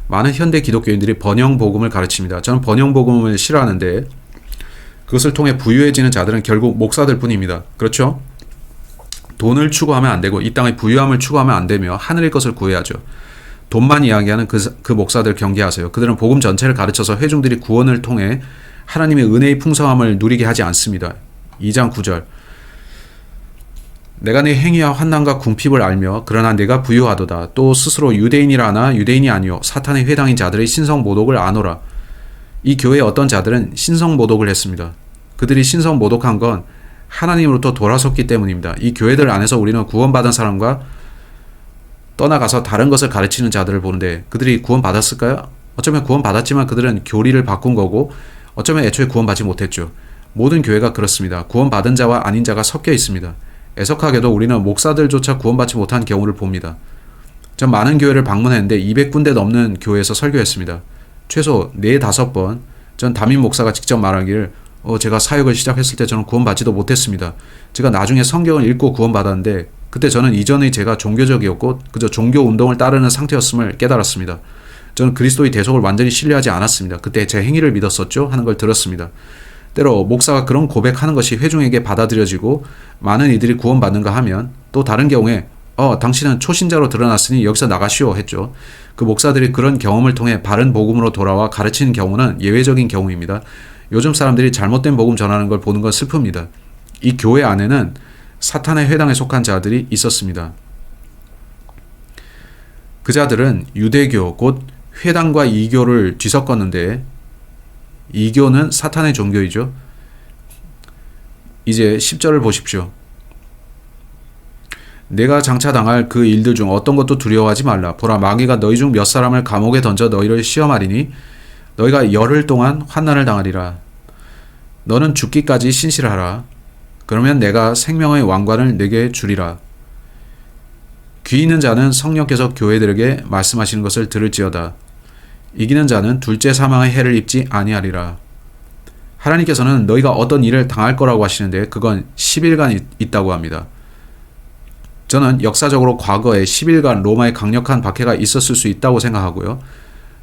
많은 현대 기독교인들이 번영복음을 가르칩니다. 저는 번영복음을 싫어하는데 그것을 통해 부유해지는 자들은 결국 목사들 뿐입니다. 그렇죠? 돈을 추구하면 안 되고 이 땅의 부유함을 추구하면 안 되며 하늘의 것을 구해야죠. 돈만 이야기하는 그 목사들 경계하세요. 그들은 복음 전체를 가르쳐서 회중들이 구원을 통해 하나님의 은혜의 풍성함을 누리게 하지 않습니다. 2장 9절 내가 내 행위와 환난과 궁핍을 알며 그러나 내가 부유하도다. 또 스스로 유대인이라 하나 유대인이 아니요 사탄의 회당인 자들의 신성모독을 아노라. 이 교회의 어떤 자들은 신성모독을 했습니다. 그들이 신성모독한 건 하나님으로부터 돌아섰기 때문입니다. 이 교회들 안에서 우리는 구원받은 사람과 떠나가서 다른 것을 가르치는 자들을 보는데 그들이 구원받았을까요? 어쩌면 구원받았지만 그들은 교리를 바꾼 거고 어쩌면 애초에 구원받지 못했죠. 모든 교회가 그렇습니다. 구원받은 자와 아닌 자가 섞여 있습니다. 애석하게도 우리는 목사들조차 구원받지 못한 경우를 봅니다. 전 많은 교회를 방문했는데 200군데 넘는 교회에서 설교했습니다. 최소 4-5번 전 담임 목사가 직접 말하기를 제가 사역을 시작했을 때 저는 구원받지도 못했습니다. 제가 나중에 성경을 읽고 구원받았는데 그때 저는 이전의 제가 종교적이었고 그저 종교 운동을 따르는 상태였음을 깨달았습니다. 저는 그리스도의 대속을 완전히 신뢰하지 않았습니다. 그때 제 행위를 믿었었죠? 하는 걸 들었습니다. 때로 목사가 그런 고백하는 것이 회중에게 받아들여지고 많은 이들이 구원받는가 하면 또 다른 경우에 당신은 초신자로 드러났으니 여기서 나가시오 했죠. 그 목사들이 그런 경험을 통해 바른 복음으로 돌아와 가르치는 경우는 예외적인 경우입니다. 요즘 사람들이 잘못된 복음 전하는 걸 보는 건 슬픕니다. 이 교회 안에는 사탄의 회당에 속한 자들이 있었습니다. 그 자들은 유대교 곧 회당과 이교를 뒤섞었는데 이교는 사탄의 종교이죠. 이제 10절을 보십시오. 내가 장차 당할 그 일들 중 어떤 것도 두려워하지 말라. 보라 마귀가 너희 중 몇 사람을 감옥에 던져 너희를 시험하리니 너희가 열흘 동안 환난을 당하리라. 너는 죽기까지 신실하라. 그러면 내가 생명의 왕관을 내게 주리라. 귀 있는 자는 성령께서 교회들에게 말씀하시는 것을 들을지어다. 이기는 자는 둘째 사망의 해를 입지 아니하리라. 하나님께서는 너희가 어떤 일을 당할 거라고 하시는데 그건 10일간 있다고 합니다. 저는 역사적으로 과거에 10일간 로마의 강력한 박해가 있었을 수 있다고 생각하고요.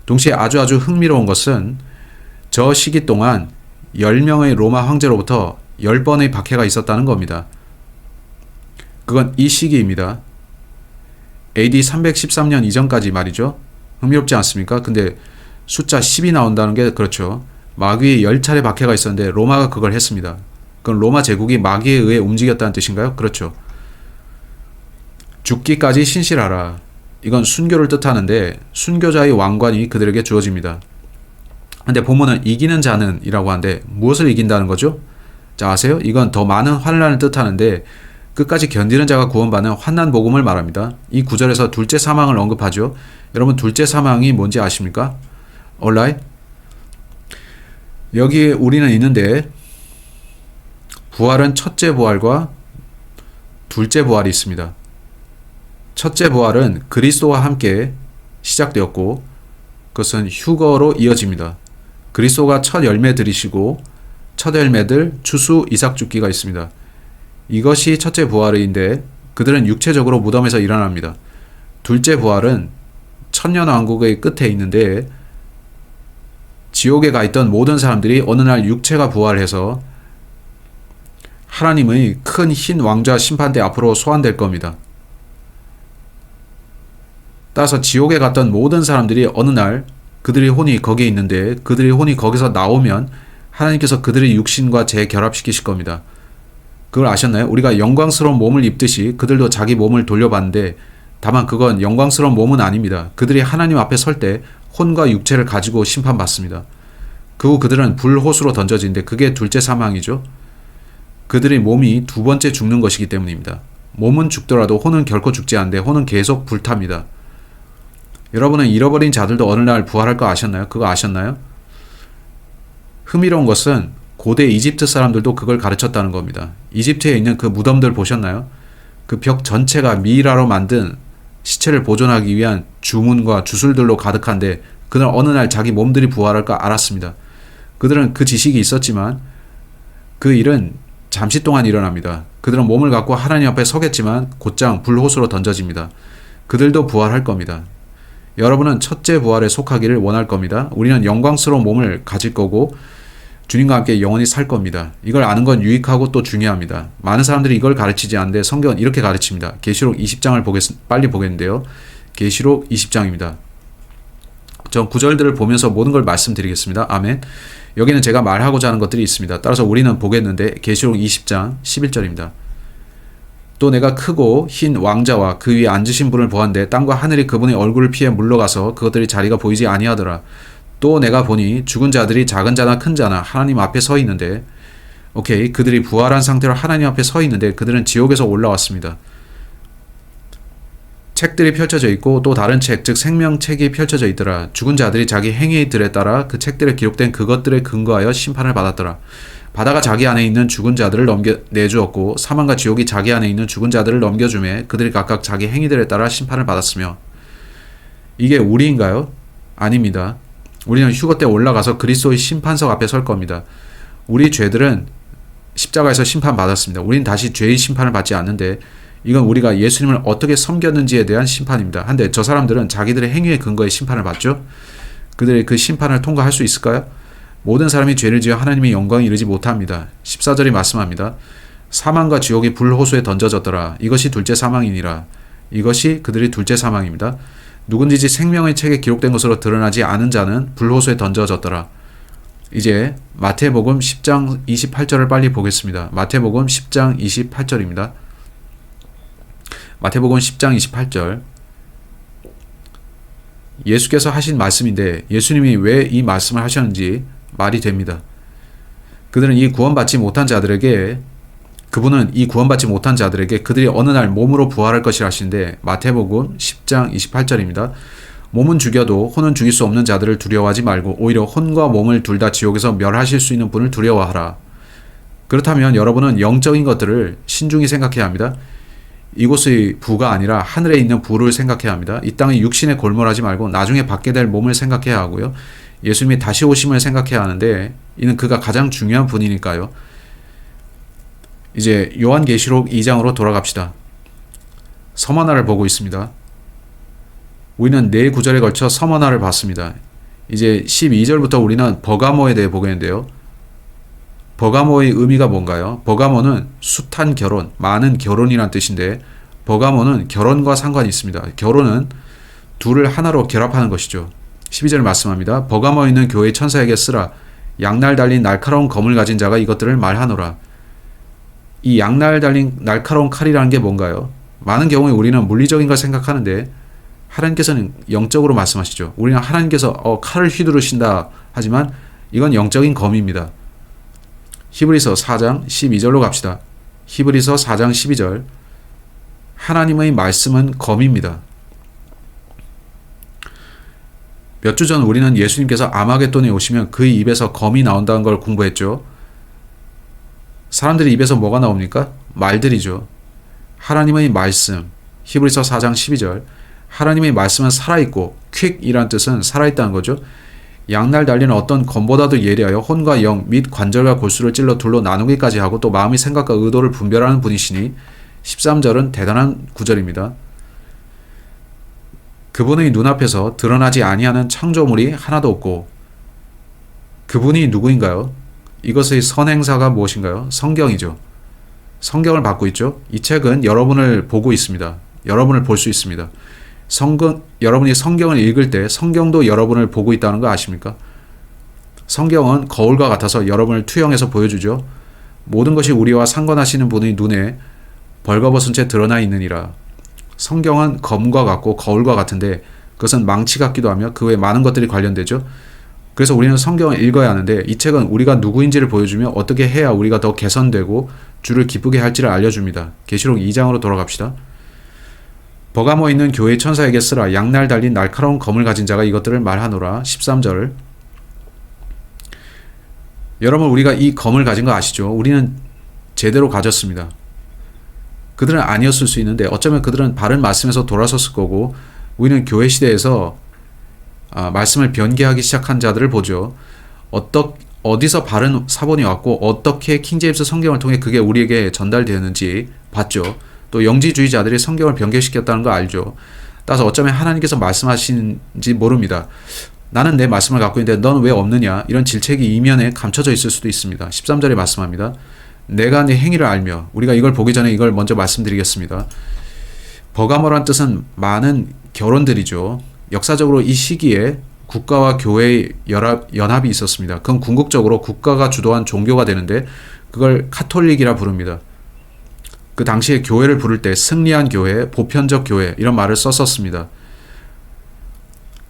동시에 아주 흥미로운 것은 저 시기 동안 10명의 로마 황제로부터 10번의 박해가 있었다는 겁니다. 그건 이 시기입니다. AD 313년 이전까지 말이죠. 흥미롭지 않습니까? 근데 숫자 10이 나온다는 게 그렇죠. 마귀의 10차례 박해가 있었는데 로마가 그걸 했습니다. 그건 로마 제국이 마귀에 의해 움직였다는 뜻인가요? 그렇죠. 죽기까지 신실하라. 이건 순교를 뜻하는데 순교자의 왕관이 그들에게 주어집니다. 근데 본문은 이기는 자는 이라고 하는데 무엇을 이긴다는 거죠? 자, 아세요? 이건 더 많은 환난을 뜻하는데 끝까지 견디는 자가 구원받는 환난 복음을 말합니다. 이 구절에서 둘째 사망을 언급하죠. 여러분 둘째 사망이 뭔지 아십니까? alright? 여기에 우리는 있는데 부활은 첫째 부활과 둘째 부활이 있습니다. 첫째 부활은 그리스도와 함께 시작되었고 그것은 휴거로 이어집니다. 그리스도가 첫 열매 들이시고 첫 열매들 추수 이삭 죽기가 있습니다. 이것이 첫째 부활인데 그들은 육체적으로 무덤에서 일어납니다. 둘째 부활은 천년왕국의 끝에 있는데 지옥에 가 있던 모든 사람들이 어느 날 육체가 부활해서 하나님의 큰 흰 왕좌 심판대 앞으로 소환될 겁니다. 따라서 지옥에 갔던 모든 사람들이 어느 날 그들의 혼이 거기에 있는데 그들의 혼이 거기서 나오면 하나님께서 그들의 육신과 재결합시키실 겁니다. 그걸 아셨나요? 우리가 영광스러운 몸을 입듯이 그들도 자기 몸을 돌려봤는데 다만 그건 영광스러운 몸은 아닙니다. 그들이 하나님 앞에 설 때 혼과 육체를 가지고 심판받습니다. 그 후 그들은 불호수로 던져지는데 그게 둘째 사망이죠. 그들의 몸이 두 번째 죽는 것이기 때문입니다. 몸은 죽더라도 혼은 결코 죽지 않는데 혼은 계속 불탑니다. 여러분은 잃어버린 자들도 어느 날 부활할 거 아셨나요? 그거 아셨나요? 흥미로운 것은 고대 이집트 사람들도 그걸 가르쳤다는 겁니다. 이집트에 있는 그 무덤들 보셨나요? 그 벽 전체가 미이라로 만든 시체를 보존하기 위한 주문과 주술들로 가득한데 그들은 어느 날 자기 몸들이 부활할 거 알았습니다. 그들은 그 지식이 있었지만 그 일은 잠시 동안 일어납니다. 그들은 몸을 갖고 하나님 앞에 서겠지만 곧장 불호수로 던져집니다. 그들도 부활할 겁니다. 여러분은 첫째 부활에 속하기를 원할 겁니다. 우리는 영광스러운 몸을 가질 거고 주님과 함께 영원히 살 겁니다. 이걸 아는 건 유익하고 또 중요합니다. 많은 사람들이 이걸 가르치지 않는데 성경은 이렇게 가르칩니다. 계시록 20장을 빨리 보겠는데요. 계시록 20장입니다. 전 구절들을 보면서 모든 걸 말씀드리겠습니다. 아멘. 여기는 제가 말하고자 하는 것들이 있습니다. 따라서 우리는 보겠는데 계시록 20장 11절입니다. 또 내가 크고 흰 왕자와 그 위에 앉으신 분을 보았는데 땅과 하늘이 그분의 얼굴을 피해 물러가서 그것들이 자리가 보이지 아니하더라. 또 내가 보니 죽은 자들이 작은 자나 큰 자나 하나님 앞에 서 있는데 오케이, 그들이 부활한 상태로 하나님 앞에 서 있는데 그들은 지옥에서 올라왔습니다. 책들이 펼쳐져 있고 또 다른 책, 즉 생명책이 펼쳐져 있더라. 죽은 자들이 자기 행위들에 따라 그 책들에 기록된 그것들에 근거하여 심판을 받았더라. 바다가 자기 안에 있는 죽은 자들을 내주었고 사망과 지옥이 자기 안에 있는 죽은 자들을 넘겨주매 그들이 각각 자기 행위들에 따라 심판을 받았으며. 이게 우리인가요? 아닙니다. 우리는 휴거 때 올라가서 그리스도의 심판석 앞에 설 겁니다. 우리 죄들은 십자가에서 심판받았습니다. 우린 다시 죄의 심판을 받지 않는데 이건 우리가 예수님을 어떻게 섬겼는지에 대한 심판입니다. 한데 저 사람들은 자기들의 행위에 근거해 심판을 받죠. 그들이 그 심판을 통과할 수 있을까요? 모든 사람이 죄를 지어 하나님의 영광에 이르지 못합니다. 14절이 말씀합니다. 사망과 지옥이 불호수에 던져졌더라. 이것이 둘째 사망이니라. 이것이 그들이 둘째 사망입니다. 누군지 생명의 책에 기록된 것으로 드러나지 않은 자는 불호수에 던져졌더라. 이제 마태복음 10장 28절을 빨리 보겠습니다. 마태복음 10장 28절입니다. 마태복음 10장 28절. 예수께서 하신 말씀인데 예수님이 왜 이 말씀을 하셨는지 말이 됩니다. 그들은 이 구원받지 못한 자들에게 그분은 이 구원받지 못한 자들에게 그들이 어느 날 몸으로 부활할 것이라 하시는데 마태복음 10장 28절입니다. 몸은 죽여도 혼은 죽일 수 없는 자들을 두려워하지 말고 오히려 혼과 몸을 둘 다 지옥에서 멸하실 수 있는 분을 두려워하라. 그렇다면 여러분은 영적인 것들을 신중히 생각해야 합니다. 이곳의 부가 아니라 하늘에 있는 부를 생각해야 합니다. 이 땅의 육신에 골몰하지 말고 나중에 받게 될 몸을 생각해야 하고요. 예수님이 다시 오심을 생각해야 하는데 이는 그가 가장 중요한 분이니까요. 이제 요한계시록 2장으로 돌아갑시다. 섬 하나를 보고 있습니다. 우리는 4구절에 걸쳐 섬 하나를 봤습니다. 이제 12절부터 우리는 버가모에 대해 보겠는데요. 버가모의 의미가 뭔가요? 버가모는 숱한 결혼, 많은 결혼이란 뜻인데 버가모는 결혼과 상관이 있습니다. 결혼은 둘을 하나로 결합하는 것이죠. 12절 말씀합니다. 버가모에 있는 교회 천사에게 쓰라. 양날 달린 날카로운 검을 가진 자가 이것들을 말하노라. 이 양날 달린 날카로운 칼이라는 게 뭔가요? 많은 경우에 우리는 물리적인 걸 생각하는데 하나님께서는 영적으로 말씀하시죠. 우리는 하나님께서 칼을 휘두르신다 하지만 이건 영적인 검입니다. 히브리서 4장 12절로 갑시다. 히브리서 4장 12절. 하나님의 말씀은 검입니다. 몇 주 전 우리는 예수님께서 아마겟돈에 오시면 그의 입에서 검이 나온다는 걸 공부했죠. 사람들이 입에서 뭐가 나옵니까? 말들이죠. 하나님의 말씀, 히브리서 4장 12절. 하나님의 말씀은 살아있고 퀵이란 뜻은 살아있다는 거죠. 양날 달리는 어떤 검보다도 예리하여 혼과 영 및 관절과 골수를 찔러 둘로 나누기까지 하고 또 마음의 생각과 의도를 분별하는 분이시니 13절은 대단한 구절입니다. 그분의 눈앞에서 드러나지 아니하는 창조물이 하나도 없고 그분이 누구인가요? 이것의 선행사가 무엇인가요? 성경이죠. 성경을 받고 있죠. 이 책은 여러분을 보고 있습니다. 여러분을 볼 수 있습니다. 여러분이 성경을 읽을 때 성경도 여러분을 보고 있다는 거 아십니까? 성경은 거울과 같아서 여러분을 투영해서 보여주죠. 모든 것이 우리와 상관하시는 분의 눈에 벌거벗은 채 드러나 있느니라. 성경은 검과 같고 거울과 같은데 그것은 망치 같기도 하며 그 외에 많은 것들이 관련되죠. 그래서 우리는 성경을 읽어야 하는데 이 책은 우리가 누구인지를 보여주며 어떻게 해야 우리가 더 개선되고 주를 기쁘게 할지를 알려줍니다. 계시록 2장으로 돌아갑시다. 버가모에 있는 교회의 천사에게 쓰라. 양날 달린 날카로운 검을 가진 자가 이것들을 말하노라. 13절. 여러분, 우리가 이 검을 가진 거 아시죠? 우리는 제대로 가졌습니다. 그들은 아니었을 수 있는데 어쩌면 그들은 바른 말씀에서 돌아섰을 거고 우리는 교회 시대에서 말씀을 변개하기 시작한 자들을 보죠. 어디서 바른 사본이 왔고 어떻게 킹제임스 성경을 통해 그게 우리에게 전달되었는지 봤죠. 또 영지주의자들이 성경을 변개시켰다는 거 알죠. 따라서 어쩌면 하나님께서 말씀하시는지 모릅니다. 나는 내 말씀을 갖고 있는데 넌 왜 없느냐? 이런 질책이 이면에 감춰져 있을 수도 있습니다. 13절에 말씀합니다. 내가 네 행위를 알며 우리가 이걸 보기 전에 이걸 먼저 말씀드리겠습니다. 버가모란 뜻은 많은 결혼들이죠. 역사적으로 이 시기에 국가와 교회의 연합이 있었습니다. 그건 궁극적으로 국가가 주도한 종교가 되는데 그걸 카톨릭이라 부릅니다. 그 당시에 교회를 부를 때 승리한 교회, 보편적 교회 이런 말을 썼었습니다.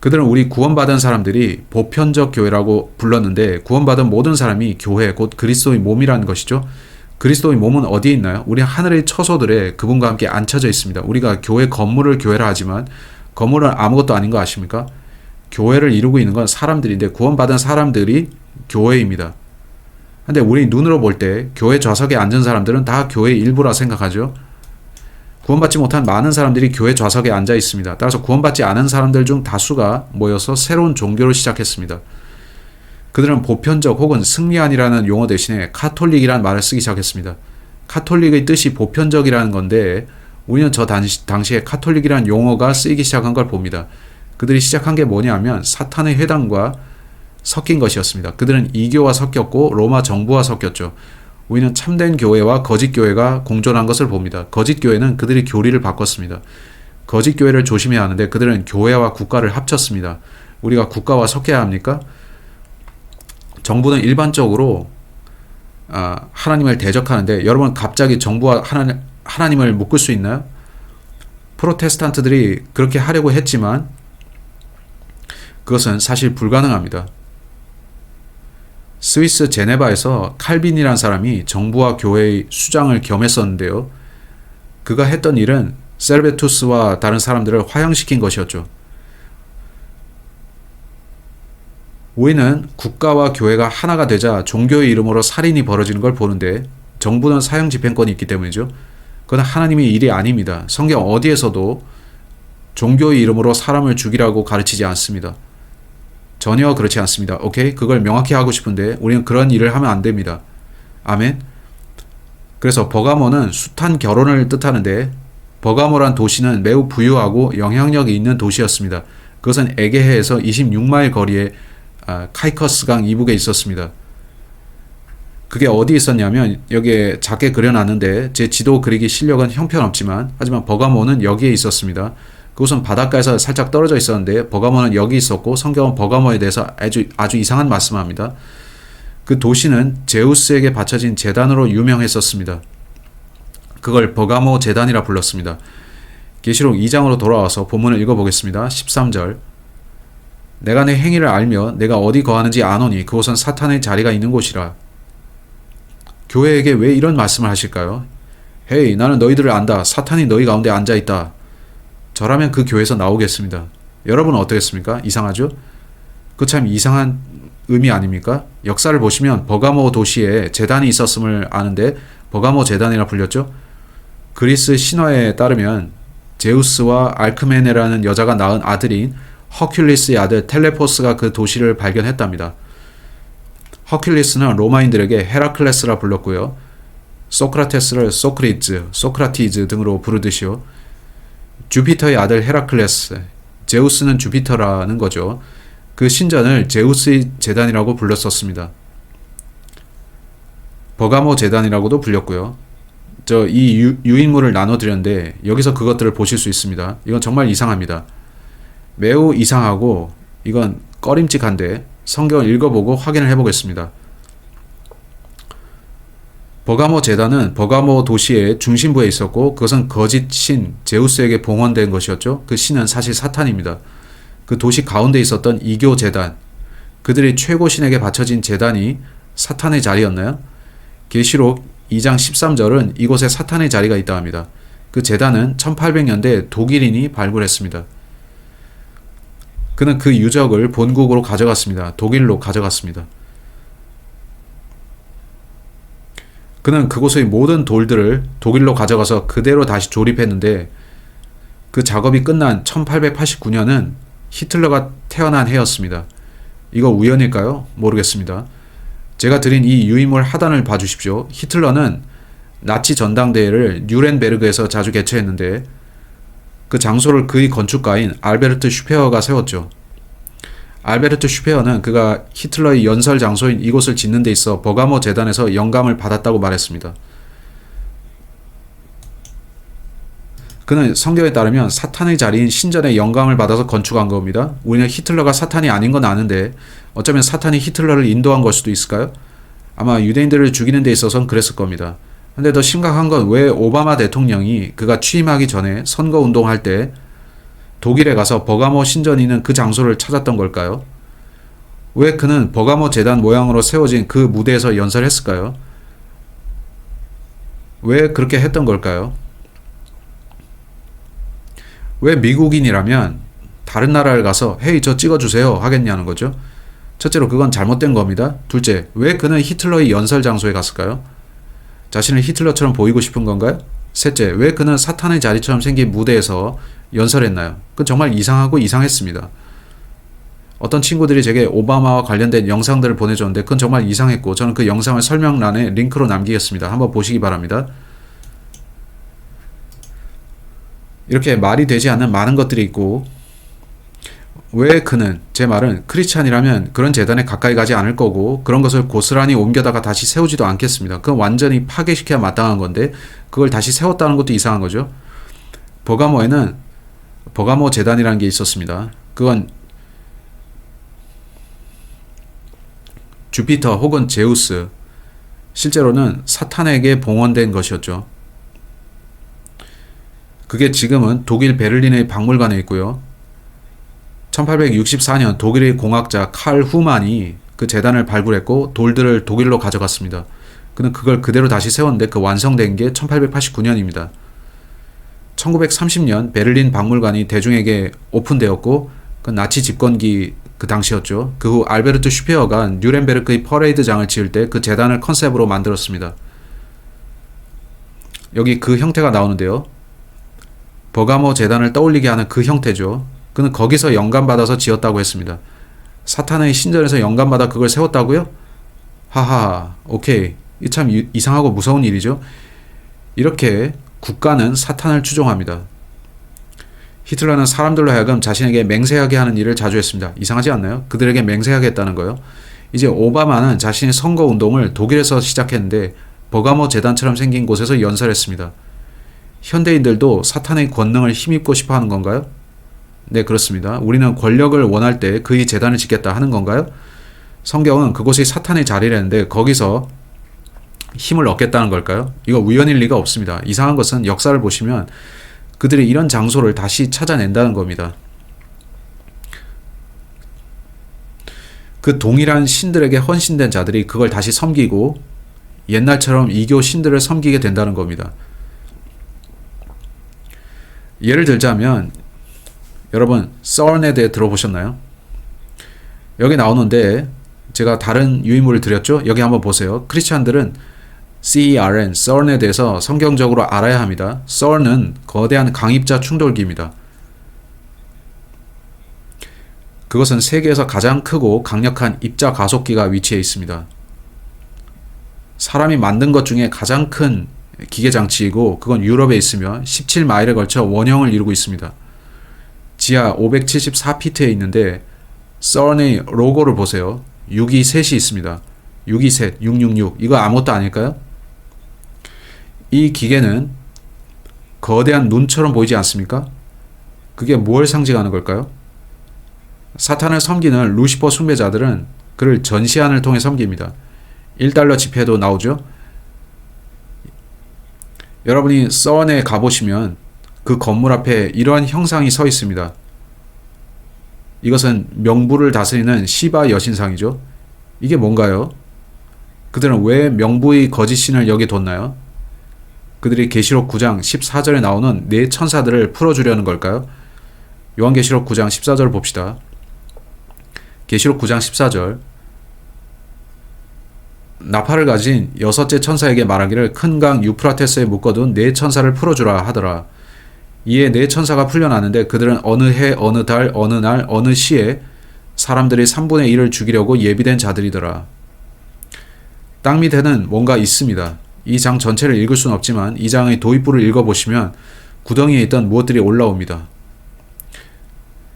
그들은 우리 구원받은 사람들이 보편적 교회라고 불렀는데 구원받은 모든 사람이 교회, 곧 그리스도의 몸이라는 것이죠. 그리스도의 몸은 어디에 있나요? 우리 하늘의 처소들에 그분과 함께 앉혀져 있습니다. 우리가 교회 건물을 교회라 하지만 건물은 아무것도 아닌 거 아십니까? 교회를 이루고 있는 건 사람들인데 구원받은 사람들이 교회입니다. 근데 우리 눈으로 볼 때 교회 좌석에 앉은 사람들은 다 교회의 일부라 생각하죠. 구원받지 못한 많은 사람들이 교회 좌석에 앉아 있습니다. 따라서 구원받지 않은 사람들 중 다수가 모여서 새로운 종교를 시작했습니다. 그들은 보편적 혹은 승리안이라는 용어 대신에 카톨릭이라는 말을 쓰기 시작했습니다. 카톨릭의 뜻이 보편적이라는 건데 우리는 저 당시에 카톨릭이라는 용어가 쓰이기 시작한 걸 봅니다. 그들이 시작한 게 뭐냐면 사탄의 회당과 섞인 것이었습니다. 그들은 이교와 섞였고 로마 정부와 섞였죠. 우리는 참된 교회와 거짓 교회가 공존한 것을 봅니다. 거짓 교회는 그들이 교리를 바꿨습니다. 거짓 교회를 조심해야 하는데 그들은 교회와 국가를 합쳤습니다. 우리가 국가와 섞여야 합니까? 정부는 일반적으로 하나님을 대적하는데 여러분 갑자기 정부와 하나님을 묶을 수 있나요? 프로테스탄트들이 그렇게 하려고 했지만 그것은 사실 불가능합니다. 스위스 제네바에서 칼빈이라는 사람이 정부와 교회의 수장을 겸했었는데요. 그가 했던 일은 세르베투스와 다른 사람들을 화형시킨 것이었죠. 우리는 국가와 교회가 하나가 되자 종교의 이름으로 살인이 벌어지는 걸 보는데 정부는 사형 집행권이 있기 때문이죠. 그건 하나님의 일이 아닙니다. 성경 어디에서도 종교의 이름으로 사람을 죽이라고 가르치지 않습니다. 전혀 그렇지 않습니다. 오케이? 그걸 명확히 하고 싶은데 우리는 그런 일을 하면 안 됩니다. 아멘. 그래서 버가모는 숱한 결혼을 뜻하는데 버가모란 도시는 매우 부유하고 영향력이 있는 도시였습니다. 그것은 에게해에서 26마일 거리에 카이커스 강 이북에 있었습니다. 그게 어디 있었냐면 여기에 작게 그려놨는데 제 지도 그리기 실력은 형편없지만 하지만 버가모는 여기에 있었습니다. 그곳은 바닷가에서 살짝 떨어져 있었는데 버가모는 여기 있었고 성경은 버가모에 대해서 아주 이상한 말씀합니다. 그 도시는 제우스에게 바쳐진 제단으로 유명했었습니다. 그걸 버가모 제단이라 불렀습니다. 계시록 2장으로 돌아와서 본문을 읽어보겠습니다. 13절. 내가 내 행위를 알며 내가 어디 거하는지 아노니 그곳은 사탄의 자리가 있는 곳이라. 교회에게 왜 이런 말씀을 하실까요? 헤이, 나는 너희들을 안다. 사탄이 너희 가운데 앉아있다. 저라면 그 교회에서 나오겠습니다. 여러분은 어떻겠습니까? 이상하죠? 그 참 이상한 의미 아닙니까? 역사를 보시면 버가모 도시에 제단이 있었음을 아는데 버가모 제단이라 불렸죠. 그리스 신화에 따르면 제우스와 알크메네라는 여자가 낳은 아들인 허큘리스의 아들 텔레포스가 그 도시를 발견했답니다. 허큘리스는 로마인들에게 헤라클레스라 불렀고요. 소크라테스를 소크라티즈 등으로 부르듯이요. 주피터의 아들 헤라클레스, 제우스는 주피터라는 거죠. 그 신전을 제우스의 제단이라고 불렀었습니다. 버가모 제단이라고도 불렸고요. 이 유인물을 나눠드렸는데 여기서 그것들을 보실 수 있습니다. 이건 정말 이상합니다. 매우 이상하고 이건 꺼림칙한데 성경을 읽어보고 확인을 해보겠습니다. 버가모 제단은 버가모 도시의 중심부에 있었고 그것은 거짓 신 제우스에게 봉헌된 것이었죠. 그 신은 사실 사탄입니다. 그 도시 가운데 있었던 이교 제단, 그들이 최고 신에게 바쳐진 제단이 사탄의 자리였나요? 계시록 2장 13절은 이곳에 사탄의 자리가 있다 합니다. 그 제단은 1800년대 독일인이 발굴했습니다. 그는 그 유적을 본국으로 가져갔습니다. 독일로 가져갔습니다. 그는 그곳의 모든 돌들을 독일로 가져가서 그대로 다시 조립했는데 그 작업이 끝난 1889년은 히틀러가 태어난 해였습니다. 이거 우연일까요? 모르겠습니다. 제가 드린 이 유인물 하단을 봐주십시오. 히틀러는 나치 전당대회를 뉴렌베르그에서 자주 개최했는데 그 장소를 그의 건축가인 알베르트 슈페어가 세웠죠. 알베르트 슈페어는 그가 히틀러의 연설 장소인 이곳을 짓는 데 있어 버가모 재단에서 영감을 받았다고 말했습니다. 그는 성경에 따르면 사탄의 자리인 신전에 영감을 받아서 건축한 겁니다. 우리는 히틀러가 사탄이 아닌 건 아는데 어쩌면 사탄이 히틀러를 인도한 걸 수도 있을까요? 아마 유대인들을 죽이는 데 있어서는 그랬을 겁니다. 근데 더 심각한 건 왜 오바마 대통령이 그가 취임하기 전에 선거 운동할 때 독일에 가서 버가모 신전이 있는 그 장소를 찾았던 걸까요? 왜 그는 버가모 재단 모양으로 세워진 그 무대에서 연설했을까요? 왜 그렇게 했던 걸까요? 왜 미국인이라면 다른 나라를 가서 헤이 저 찍어주세요 하겠냐는 거죠. 첫째로 그건 잘못된 겁니다. 둘째, 왜 그는 히틀러의 연설 장소에 갔을까요? 자신을 히틀러처럼 보이고 싶은 건가요? 셋째, 왜 그는 사탄의 자리처럼 생긴 무대에서 연설했나요? 그건 정말 이상하고 이상했습니다. 어떤 친구들이 제게 오바마와 관련된 영상들을 보내줬는데 그건 정말 이상했고 저는 그 영상을 설명란에 링크로 남기겠습니다. 한번 보시기 바랍니다. 이렇게 말이 되지 않는 많은 것들이 있고 왜 그는, 제 말은 크리스찬이라면 그런 재단에 가까이 가지 않을 거고 그런 것을 고스란히 옮겨다가 다시 세우지도 않겠습니다. 그건 완전히 파괴시켜야 마땅한 건데 그걸 다시 세웠다는 것도 이상한 거죠. 버가모에는 버가모 재단이라는 게 있었습니다. 그건 주피터 혹은 제우스, 실제로는 사탄에게 봉헌된 것이었죠. 그게 지금은 독일 베를린의 박물관에 있고요. 1864년 독일의 공학자 칼 후만이 그 재단을 발굴했고 돌들을 독일로 가져갔습니다. 그는 그걸 그대로 다시 세웠는데 그 완성된 게 1889년입니다. 1930년 베를린 박물관이 대중에게 오픈되었고 그 나치 집권기 그 당시였죠. 그 후 알베르트 슈페어가 뉴렌베르크의 퍼레이드장을 지을 때 그 재단을 컨셉으로 만들었습니다. 여기 그 형태가 나오는데요. 버가모 재단을 떠올리게 하는 그 형태죠. 그는 거기서 영감받아서 지었다고 했습니다. 사탄의 신전에서 영감받아 그걸 세웠다고요? 하하, 오케이. 이 참 이상하고 무서운 일이죠. 이렇게 국가는 사탄을 추종합니다. 히틀러는 사람들로 하여금 자신에게 맹세하게 하는 일을 자주 했습니다. 이상하지 않나요? 그들에게 맹세하게 했다는 거요. 이제 오바마는 자신의 선거운동을 독일에서 시작했는데 버가모 재단처럼 생긴 곳에서 연설했습니다. 현대인들도 사탄의 권능을 힘입고 싶어 하는 건가요? 네, 그렇습니다. 우리는 권력을 원할 때 그의 재단을 짓겠다 하는 건가요? 성경은 그곳이 사탄의 자리라는데 거기서 힘을 얻겠다는 걸까요? 이거 우연일 리가 없습니다. 이상한 것은 역사를 보시면 그들이 이런 장소를 다시 찾아낸다는 겁니다. 그 동일한 신들에게 헌신된 자들이 그걸 다시 섬기고 옛날처럼 이교 신들을 섬기게 된다는 겁니다. 예를 들자면 여러분 썰에 대해 들어보셨나요? 여기 나오는데 제가 다른 유인물을 드렸죠? 여기 한번 보세요. 크리스찬들은 CERN, 썰에 대해서 성경적으로 알아야 합니다. 썰은 거대한 강입자 충돌기입니다. 그것은 세계에서 가장 크고 강력한 입자 가속기가 위치해 있습니다. 사람이 만든 것 중에 가장 큰 기계장치이고 그건 유럽에 있으며 17마일에 걸쳐 원형을 이루고 있습니다. 지하 574피트에 있는데 썰의 로고를 보세요. 623이 있습니다. 623, 666 이거 아무것도 아닐까요? 이 기계는 거대한 눈처럼 보이지 않습니까? 그게 뭘 상징하는 걸까요? 사탄을 섬기는 루시퍼 숭배자들은 그를 전시안을 통해 섬깁니다. 1달러 지폐도 나오죠? 여러분이 썬에 가보시면 그 건물 앞에 이러한 형상이 서 있습니다. 이것은 명부를 다스리는 시바 여신상이죠. 이게 뭔가요? 그들은 왜 명부의 거짓 신을 여기 뒀나요? 그들이 계시록 9장 14절에 나오는 네 천사들을 풀어주려는 걸까요? 요한계시록 9장 14절 봅시다. 계시록 9장 14절 나팔을 가진 여섯째 천사에게 말하기를 큰 강 유프라테스에 묶어둔 네 천사를 풀어주라 하더라. 이에 네 천사가 풀려나는데 그들은 어느 해 어느 달 어느 날 어느 시에 사람들이 3분의 1을 죽이려고 예비된 자들이더라. 땅 밑에는 뭔가 있습니다. 이 장 전체를 읽을 수는 없지만 이 장의 도입부를 읽어보시면 구덩이에 있던 무엇들이 올라옵니다.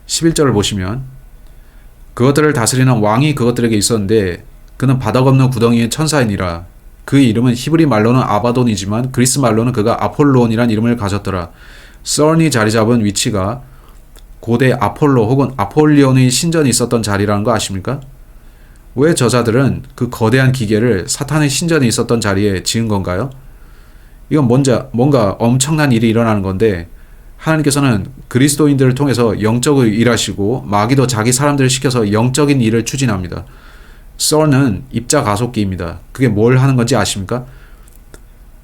11절을 보시면 그것들을 다스리는 왕이 그것들에게 있었는데 그는 바닥 없는 구덩이의 천사이니라. 그 이름은 히브리 말로는 아바돈이지만 그리스 말로는 그가 아폴로온이란 이름을 가졌더라. 썰이 자리 잡은 위치가 고대 아폴로 혹은 아폴리온의 신전이 있었던 자리라는 거 아십니까? 왜 저자들은 그 거대한 기계를 사탄의 신전이 있었던 자리에 지은 건가요? 이건 뭔가 엄청난 일이 일어나는 건데 하나님께서는 그리스도인들을 통해서 영적으로 일하시고 마귀도 자기 사람들을 시켜서 영적인 일을 추진합니다. 썰은 입자 가속기입니다. 그게 뭘 하는 건지 아십니까?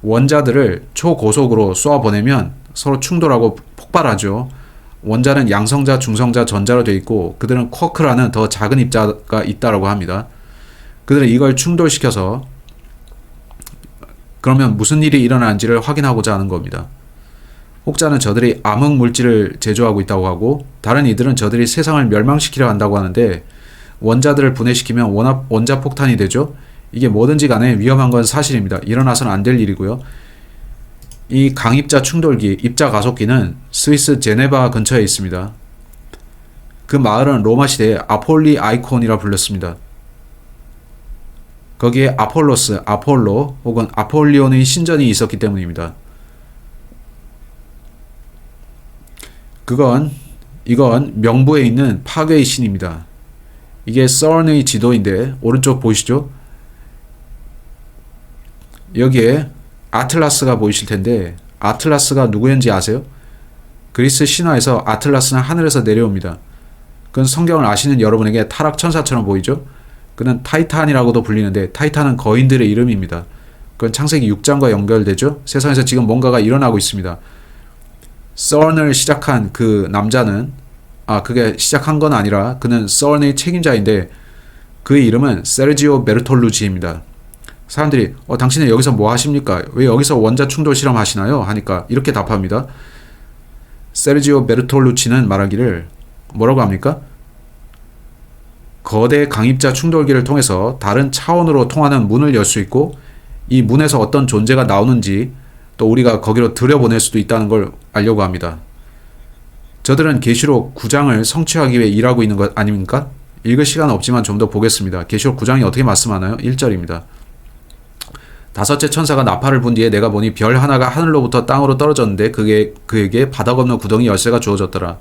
원자들을 초고속으로 쏘아보내면 서로 충돌하고 폭발하죠. 원자는 양성자, 중성자, 전자로 되어 있고 그들은 쿼크라는 더 작은 입자가 있다고 합니다. 그들은 이걸 충돌시켜서 그러면 무슨 일이 일어나는지를 확인하고자 하는 겁니다. 혹자는 저들이 암흑 물질을 제조하고 있다고 하고 다른 이들은 저들이 세상을 멸망시키려 한다고 하는데 원자들을 분해시키면 원자폭탄이 되죠. 이게 뭐든지 간에 위험한 건 사실입니다. 일어나서는 안 될 일이고요. 이 강입자 충돌기, 입자 가속기는 스위스 제네바 근처에 있습니다. 그 마을은 로마 시대에 아폴리 아이콘이라 불렸습니다. 거기에 아폴로스, 아폴로 혹은 아폴리온의 신전이 있었기 때문입니다. 이건 명부에 있는 파괴의 신입니다. 이게 썰의 지도인데 오른쪽 보이시죠? 여기에 아틀라스가 보이실 텐데 아틀라스가 누구였는지 아세요? 그리스 신화에서 아틀라스는 하늘에서 내려옵니다. 그건 성경을 아시는 여러분에게 타락천사처럼 보이죠? 그는 타이탄이라고도 불리는데 타이탄은 거인들의 이름입니다. 그건 창세기 6장과 연결되죠? 세상에서 지금 뭔가가 일어나고 있습니다. 썰을 시작한 그 남자는 그게 시작한 건 아니라 그는 썰의 책임자인데 그의 이름은 세르지오 베르톨루치입니다. 사람들이 당신은 여기서 뭐 하십니까? 왜 여기서 원자 충돌 실험 하시나요? 하니까 이렇게 답합니다. 세르지오 베르톨루치는 말하기를 뭐라고 합니까? 거대 강입자 충돌기를 통해서 다른 차원으로 통하는 문을 열 수 있고 이 문에서 어떤 존재가 나오는지 또 우리가 거기로 들여보낼 수도 있다는 걸 알려고 합니다. 저들은 계시록 9장을 성취하기 위해 일하고 있는 것 아닙니까? 읽을 시간은 없지만 좀 더 보겠습니다. 계시록 9장이 어떻게 말씀하나요? 1절입니다. 다섯째 천사가 나팔을 분 뒤에 내가 보니 별 하나가 하늘로부터 땅으로 떨어졌는데 그에게 바닥 없는 구덩이 열쇠가 주어졌더라.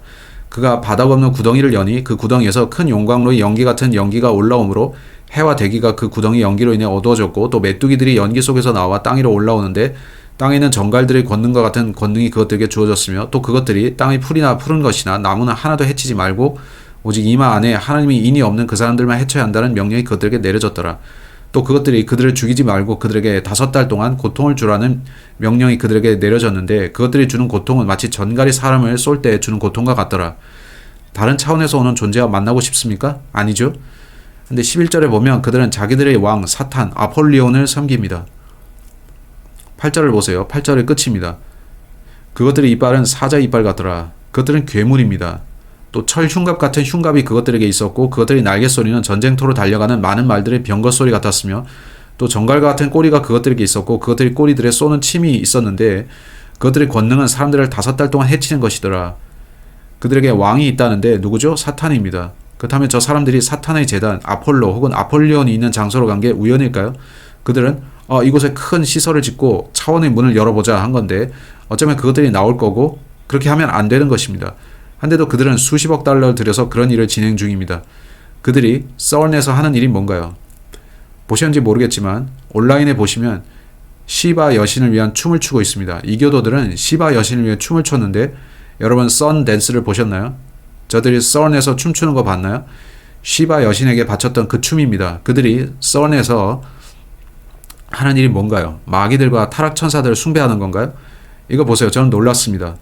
그가 바닥 없는 구덩이를 여니 그 구덩이에서 큰 용광로의 연기 같은 연기가 올라오므로 해와 대기가 그 구덩이 연기로 인해 어두워졌고 또 메뚜기들이 연기 속에서 나와 땅 위로 올라오는데 땅에 있는 정갈들의 권능과 같은 권능이 그것들에게 주어졌으며 또 그것들이 땅의 풀이나 푸른 것이나 나무는 하나도 해치지 말고 오직 이마 안에 하나님이 인이 없는 그 사람들만 해쳐야 한다는 명령이 그것들에게 내려졌더라. 또 그것들이 그들을 죽이지 말고 그들에게 5달 동안 고통을 주라는 명령이 그들에게 내려졌는데 그것들이 주는 고통은 마치 전갈이 사람을 쏠 때 주는 고통과 같더라. 다른 차원에서 오는 존재와 만나고 싶습니까? 아니죠. 근데 11절에 보면 그들은 자기들의 왕 사탄 아폴리온을 섬깁니다. 8절을 보세요. 8절의 끝입니다. 그것들의 이빨은 사자 이빨 같더라. 그것들은 괴물입니다. 또 철 흉갑 같은 흉갑이 그것들에게 있었고 그것들의 날개 소리는 전쟁터로 달려가는 많은 말들의 병거 소리 같았으며 또 정갈과 같은 꼬리가 그것들에게 있었고 그것들의 꼬리들에 쏘는 침이 있었는데 그것들의 권능은 사람들을 5달 동안 해치는 것이더라. 그들에게 왕이 있다는데 누구죠? 사탄입니다. 그렇다면 저 사람들이 사탄의 제단 아폴로 혹은 아폴리온이 있는 장소로 간 게 우연일까요? 그들은 이곳에 큰 시설을 짓고 차원의 문을 열어보자 한 건데 어쩌면 그것들이 나올 거고 그렇게 하면 안 되는 것입니다. 한데도 그들은 수십억 달러를 들여서 그런 일을 진행 중입니다. 그들이 서울에서 하는 일이 뭔가요? 보셨는지 모르겠지만 온라인에 보시면 시바 여신을 위한 춤을 추고 있습니다. 이교도들은 시바 여신을 위해 춤을 췄는데 여러분 선 댄스를 보셨나요? 저들이 서울에서 춤추는 거 봤나요? 시바 여신에게 바쳤던 그 춤입니다. 그들이 서울에서 하는 일이 뭔가요? 마귀들과 타락천사들을 숭배하는 건가요? 이거 보세요. 저는 놀랐습니다.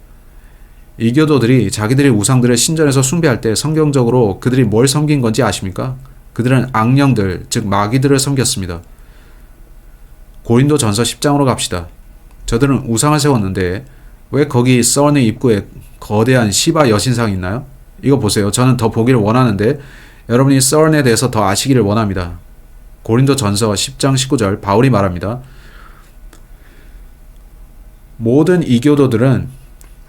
이교도들이 자기들의 우상들을 신전에서 숭배할 때 성경적으로 그들이 뭘 섬긴 건지 아십니까? 그들은 악령들, 즉 마귀들을 섬겼습니다. 고린도 전서 10장으로 갑시다. 저들은 우상을 세웠는데 왜 거기 서원의 입구에 거대한 시바 여신상이 있나요? 이거 보세요. 저는 더 보기를 원하는데 여러분이 서원에 대해서 더 아시기를 원합니다. 고린도 전서 10장 19절 바울이 말합니다. 모든 이교도들은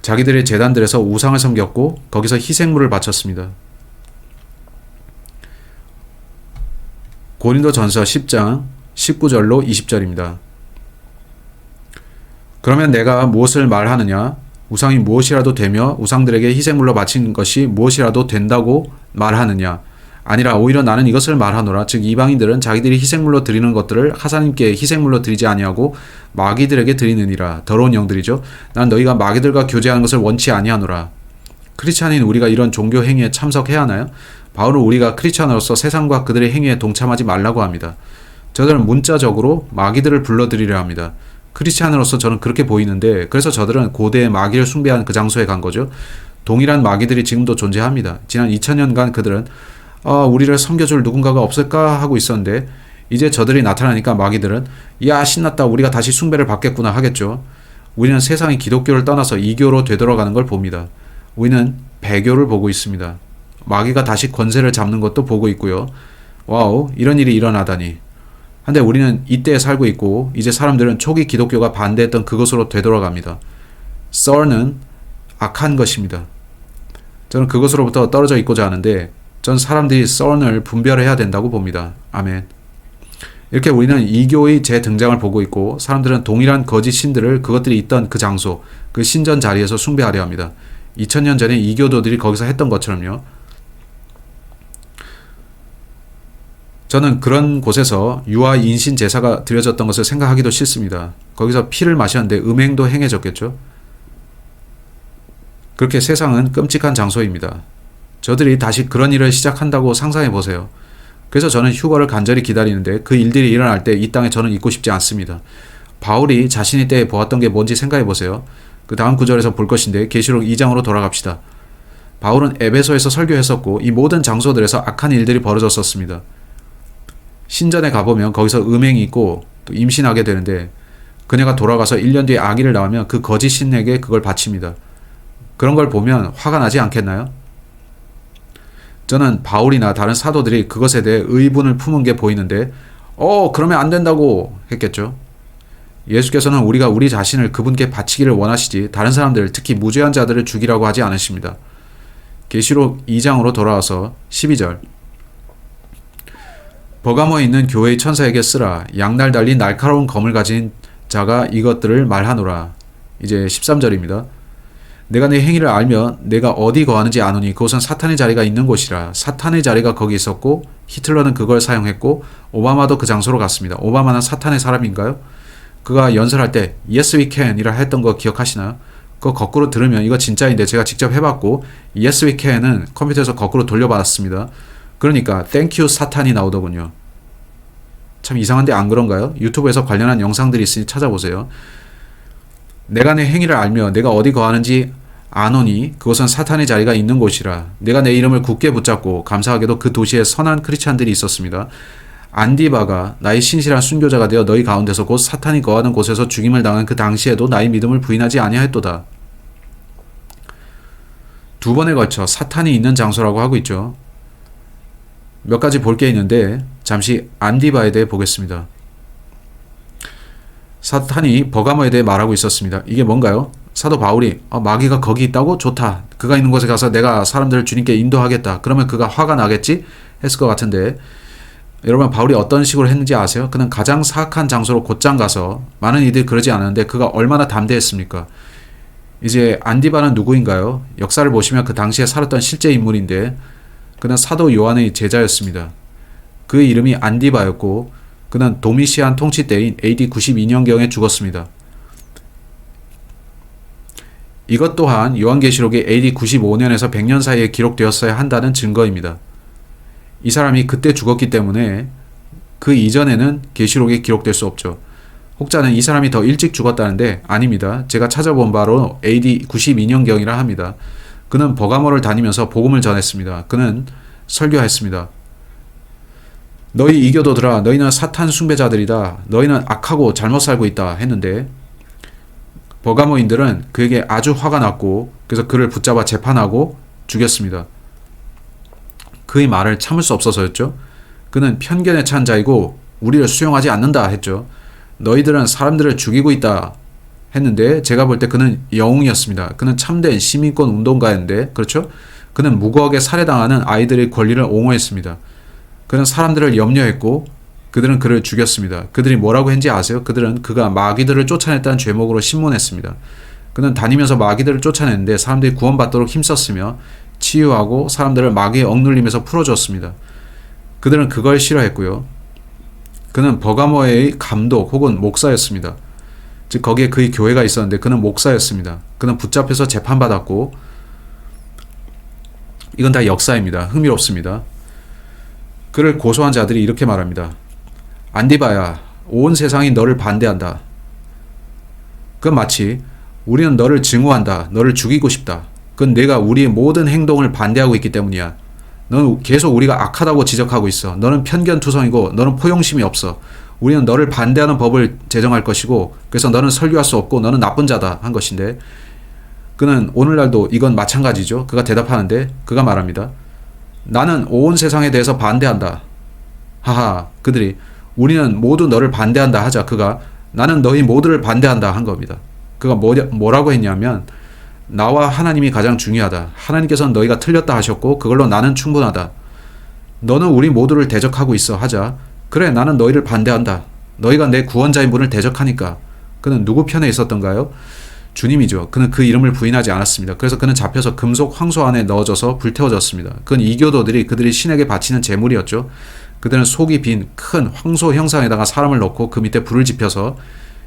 자기들의 제단들에서 우상을 섬겼고 거기서 희생물을 바쳤습니다. 고린도 전서 10장 19절로 20절입니다. 그러면 내가 무엇을 말하느냐? 우상이 무엇이라도 되며 우상들에게 희생물로 바친 것이 무엇이라도 된다고 말하느냐? 아니라 오히려 나는 이것을 말하노라. 즉 이방인들은 자기들이 희생물로 드리는 것들을 하사님께 희생물로 드리지 아니하고 마귀들에게 드리느니라. 더러운 영들이죠. 난 너희가 마귀들과 교제하는 것을 원치 아니하노라. 크리스찬인 우리가 이런 종교 행위에 참석해야 하나요? 바울은 우리가 크리스찬으로서 세상과 그들의 행위에 동참하지 말라고 합니다. 저들은 문자적으로 마귀들을 불러들이려 합니다. 크리스찬으로서 저는 그렇게 보이는데 그래서 저들은 고대의 마귀를 숭배한 그 장소에 간 거죠. 동일한 마귀들이 지금도 존재합니다. 지난 2000년간 그들은 우리를 섬겨줄 누군가가 없을까 하고 있었는데 이제 저들이 나타나니까 마귀들은 야 신났다 우리가 다시 숭배를 받겠구나 하겠죠. 우리는 세상이 기독교를 떠나서 이교로 되돌아가는 걸 봅니다. 우리는 배교를 보고 있습니다. 마귀가 다시 권세를 잡는 것도 보고 있고요. 와우 이런 일이 일어나다니. 한데 우리는 이때에 살고 있고 이제 사람들은 초기 기독교가 반대했던 그것으로 되돌아갑니다. 썰는 악한 것입니다. 저는 그것으로부터 떨어져 있고자 하는데 전 사람들이 썰을 분별해야 된다고 봅니다. 아멘. 이렇게 우리는 이교의 재등장을 보고 있고 사람들은 동일한 거짓 신들을 그것들이 있던 그 장소, 그 신전 자리에서 숭배하려 합니다. 2000년 전에 이교도들이 거기서 했던 것처럼요. 저는 그런 곳에서 유아 인신 제사가 드려졌던 것을 생각하기도 싫습니다. 거기서 피를 마셨는데 음행도 행해졌겠죠. 그렇게 세상은 끔찍한 장소입니다. 저들이 다시 그런 일을 시작한다고 상상해 보세요. 그래서 저는 휴거를 간절히 기다리는데 그 일들이 일어날 때 이 땅에 저는 있고 싶지 않습니다. 바울이 자신의 때에 보았던 게 뭔지 생각해 보세요. 그 다음 구절에서 볼 것인데 계시록 2장으로 돌아갑시다. 바울은 에베소에서 설교했었고 이 모든 장소들에서 악한 일들이 벌어졌었습니다. 신전에 가보면 거기서 음행이 있고 또 임신하게 되는데 그녀가 돌아가서 1년 뒤에 아기를 낳으면 그 거짓 신에게 그걸 바칩니다. 그런 걸 보면 화가 나지 않겠나요? 저는 바울이나 다른 사도들이 그것에 대해 의분을 품은 게 보이는데 그러면 안 된다고 했겠죠. 예수께서는 우리가 우리 자신을 그분께 바치기를 원하시지 다른 사람들 특히 무죄한 자들을 죽이라고 하지 않으십니다. 계시록 2장으로 돌아와서 12절 버가모에 있는 교회의 천사에게 쓰라. 양날 달린 날카로운 검을 가진 자가 이것들을 말하노라. 이제 13절입니다. 내가 네 행위를 알면 내가 어디 거하는지 아노니 그곳은 사탄의 자리가 있는 곳이라. 사탄의 자리가 거기 있었고 히틀러는 그걸 사용했고 오바마도 그 장소로 갔습니다. 오바마는 사탄의 사람인가요? 그가 연설할 때 Yes we can 이라 했던 거 기억하시나요? 그거 거꾸로 들으면 이거 진짜인데 제가 직접 해봤고 Yes we can은 컴퓨터에서 거꾸로 돌려받았습니다. 그러니까 Thank you 사탄이 나오더군요. 참 이상한데 안 그런가요? 유튜브에서 관련한 영상들이 있으니 찾아보세요. 내가 내 행위를 알며 내가 어디 거하는지 아노니 그곳은 사탄의 자리가 있는 곳이라. 내가 내 이름을 굳게 붙잡고 감사하게도 그 도시에 선한 크리스찬들이 있었습니다. 안디바가 나의 신실한 순교자가 되어 너희 가운데서 곧 사탄이 거하는 곳에서 죽임을 당한 그 당시에도 나의 믿음을 부인하지 아니하였도다. 두 번에 걸쳐 사탄이 있는 장소라고 하고 있죠. 몇 가지 볼 게 있는데 잠시 안디바에 대해 보겠습니다. 사탄이 버가모에 대해 말하고 있었습니다. 이게 뭔가요? 사도 바울이 마귀가 거기 있다고? 좋다. 그가 있는 곳에 가서 내가 사람들을 주님께 인도하겠다. 그러면 그가 화가 나겠지? 했을 것 같은데 여러분 바울이 어떤 식으로 했는지 아세요? 그는 가장 사악한 장소로 곧장 가서 많은 이들이 그러지 않았는데 그가 얼마나 담대했습니까? 이제 안디바는 누구인가요? 역사를 보시면 그 당시에 살았던 실제 인물인데 그는 사도 요한의 제자였습니다. 그의 이름이 안디바였고 그는 도미시안 통치 때인 AD 92년경에 죽었습니다. 이것 또한 요한계시록이 AD 95년에서 100년 사이에 기록되었어야 한다는 증거입니다. 이 사람이 그때 죽었기 때문에 그 이전에는 계시록에 기록될 수 없죠. 혹자는 이 사람이 더 일찍 죽었다는데 아닙니다. 제가 찾아본 바로 AD 92년경이라 합니다. 그는 버가모를 다니면서 복음을 전했습니다. 그는 설교했습니다. 너희 이교도들아 너희는 사탄 숭배자들이다. 너희는 악하고 잘못 살고 있다 했는데 버가모인들은 그에게 아주 화가 났고 그래서 그를 붙잡아 재판하고 죽였습니다. 그의 말을 참을 수 없어서였죠. 그는 편견에 찬 자이고 우리를 수용하지 않는다 했죠. 너희들은 사람들을 죽이고 있다 했는데 제가 볼 때 그는 영웅이었습니다. 그는 참된 시민권 운동가였는데 그렇죠? 그는 무고하게 살해당하는 아이들의 권리를 옹호했습니다. 그는 사람들을 염려했고 그들은 그를 죽였습니다. 그들이 뭐라고 했는지 아세요? 그들은 그가 마귀들을 쫓아냈다는 죄목으로 신문했습니다. 그는 다니면서 마귀들을 쫓아냈는데 사람들이 구원받도록 힘썼으며 치유하고 사람들을 마귀의 억눌림에서 풀어줬습니다. 그들은 그걸 싫어했고요. 그는 버가모의 감독 혹은 목사였습니다. 즉 거기에 그의 교회가 있었는데 그는 목사였습니다. 그는 붙잡혀서 재판받았고 이건 다 역사입니다. 흥미롭습니다. 그를 고소한 자들이 이렇게 말합니다. 안디바야, 온 세상이 너를 반대한다. 그건 마치 우리는 너를 증오한다. 너를 죽이고 싶다. 그건 내가 우리의 모든 행동을 반대하고 있기 때문이야. 너는 계속 우리가 악하다고 지적하고 있어. 너는 편견투성이고 너는 포용심이 없어. 우리는 너를 반대하는 법을 제정할 것이고 그래서 너는 설교할 수 없고 너는 나쁜 자다 한 것인데 그는 오늘날도 이건 마찬가지죠. 그가 대답하는데 그가 말합니다. 나는 온 세상에 대해서 반대한다. 하하. 그들이 우리는 모두 너를 반대한다 하자 그가 나는 너희 모두를 반대한다 한 겁니다. 그가 뭐라고 했냐면 나와 하나님이 가장 중요하다. 하나님께서는 너희가 틀렸다 하셨고 그걸로 나는 충분하다. 너는 우리 모두를 대적하고 있어 하자 그래 나는 너희를 반대한다. 너희가 내 구원자인 분을 대적하니까. 그는 누구 편에 있었던가요? 주님이죠. 그는 그 이름을 부인하지 않았습니다. 그래서 그는 잡혀서 금속 황소 안에 넣어져서 불태워졌습니다. 그건 이교도들이 그들이 신에게 바치는 제물이었죠. 그들은 속이 빈 큰 황소 형상에다가 사람을 넣고 그 밑에 불을 지펴서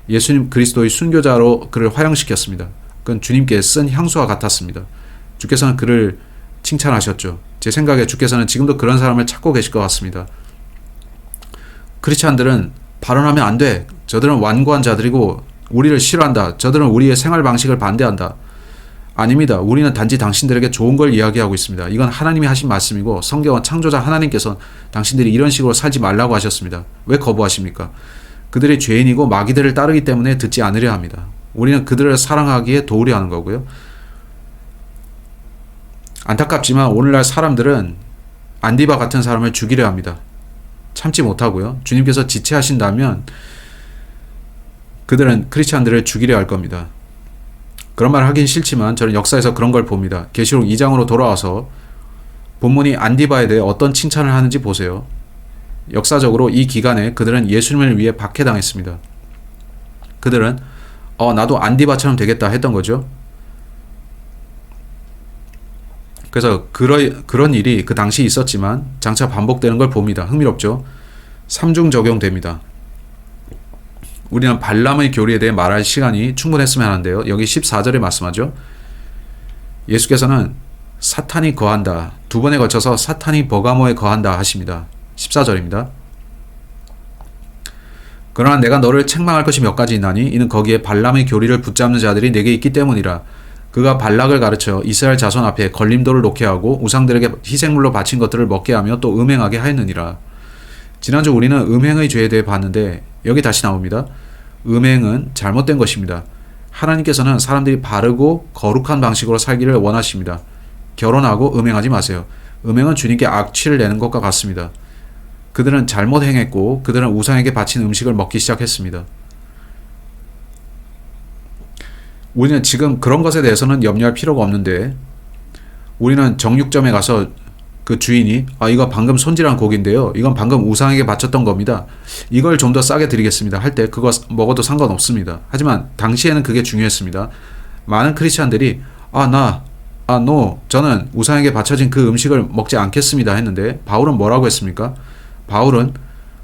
예수님 그리스도의 순교자로 그를 화형시켰습니다. 그건 주님께 쓴 향수와 같았습니다. 주께서는 그를 칭찬하셨죠. 제 생각에 주께서는 지금도 그런 사람을 찾고 계실 것 같습니다. 크리스찬들은 발언하면 안 돼. 저들은 완고한 자들이고 우리를 싫어한다. 저들은 우리의 생활 방식을 반대한다. 아닙니다. 우리는 단지 당신들에게 좋은 걸 이야기하고 있습니다. 이건 하나님이 하신 말씀이고 성경은 창조자 하나님께서 당신들이 이런 식으로 살지 말라고 하셨습니다. 왜 거부하십니까? 그들이 죄인이고 마귀들을 따르기 때문에 듣지 않으려 합니다. 우리는 그들을 사랑하기에 도우려 하는 거고요. 안타깝지만 오늘날 사람들은 안디바 같은 사람을 죽이려 합니다. 참지 못하고요. 주님께서 지체하신다면 그들은 크리스찬들을 죽이려 할 겁니다. 그런 말 하긴 싫지만 저는 역사에서 그런 걸 봅니다. 계시록 2장으로 돌아와서 본문이 안디바에 대해 어떤 칭찬을 하는지 보세요. 역사적으로 이 기간에 그들은 예수님을 위해 박해당했습니다. 그들은 나도 안디바처럼 되겠다 했던 거죠. 그래서 그런 일이 그 당시 있었지만 장차 반복되는 걸 봅니다. 흥미롭죠? 삼중 적용됩니다. 우리는 발람의 교리에 대해 말할 시간이 충분했으면 하는데요. 여기 14절에 말씀하죠. 예수께서는 사탄이 거한다. 두 번에 걸쳐서 사탄이 버가모에 거한다 하십니다. 14절입니다. 그러나 내가 너를 책망할 것이 몇 가지 있나니 이는 거기에 발람의 교리를 붙잡는 자들이 내게 있기 때문이라. 그가 발락을 가르쳐 이스라엘 자손 앞에 걸림돌을 놓게 하고 우상들에게 희생물로 바친 것들을 먹게 하며 또 음행하게 하였느니라. 지난주 우리는 음행의 죄에 대해 봤는데 여기 다시 나옵니다. 음행은 잘못된 것입니다. 하나님께서는 사람들이 바르고 거룩한 방식으로 살기를 원하십니다. 결혼하고 음행하지 마세요. 음행은 주님께 악취를 내는 것과 같습니다. 그들은 잘못 행했고 그들은 우상에게 바친 음식을 먹기 시작했습니다. 우리는 지금 그런 것에 대해서는 염려할 필요가 없는데 우리는 정육점에 가서 그 주인이 이거 방금 손질한 고기인데요. 이건 방금 우상에게 바쳤던 겁니다. 이걸 좀 더 싸게 드리겠습니다. 할 때 그거 먹어도 상관없습니다. 하지만 당시에는 그게 중요했습니다. 많은 크리스찬들이 저는 우상에게 바쳐진 그 음식을 먹지 않겠습니다 했는데 바울은 뭐라고 했습니까? 바울은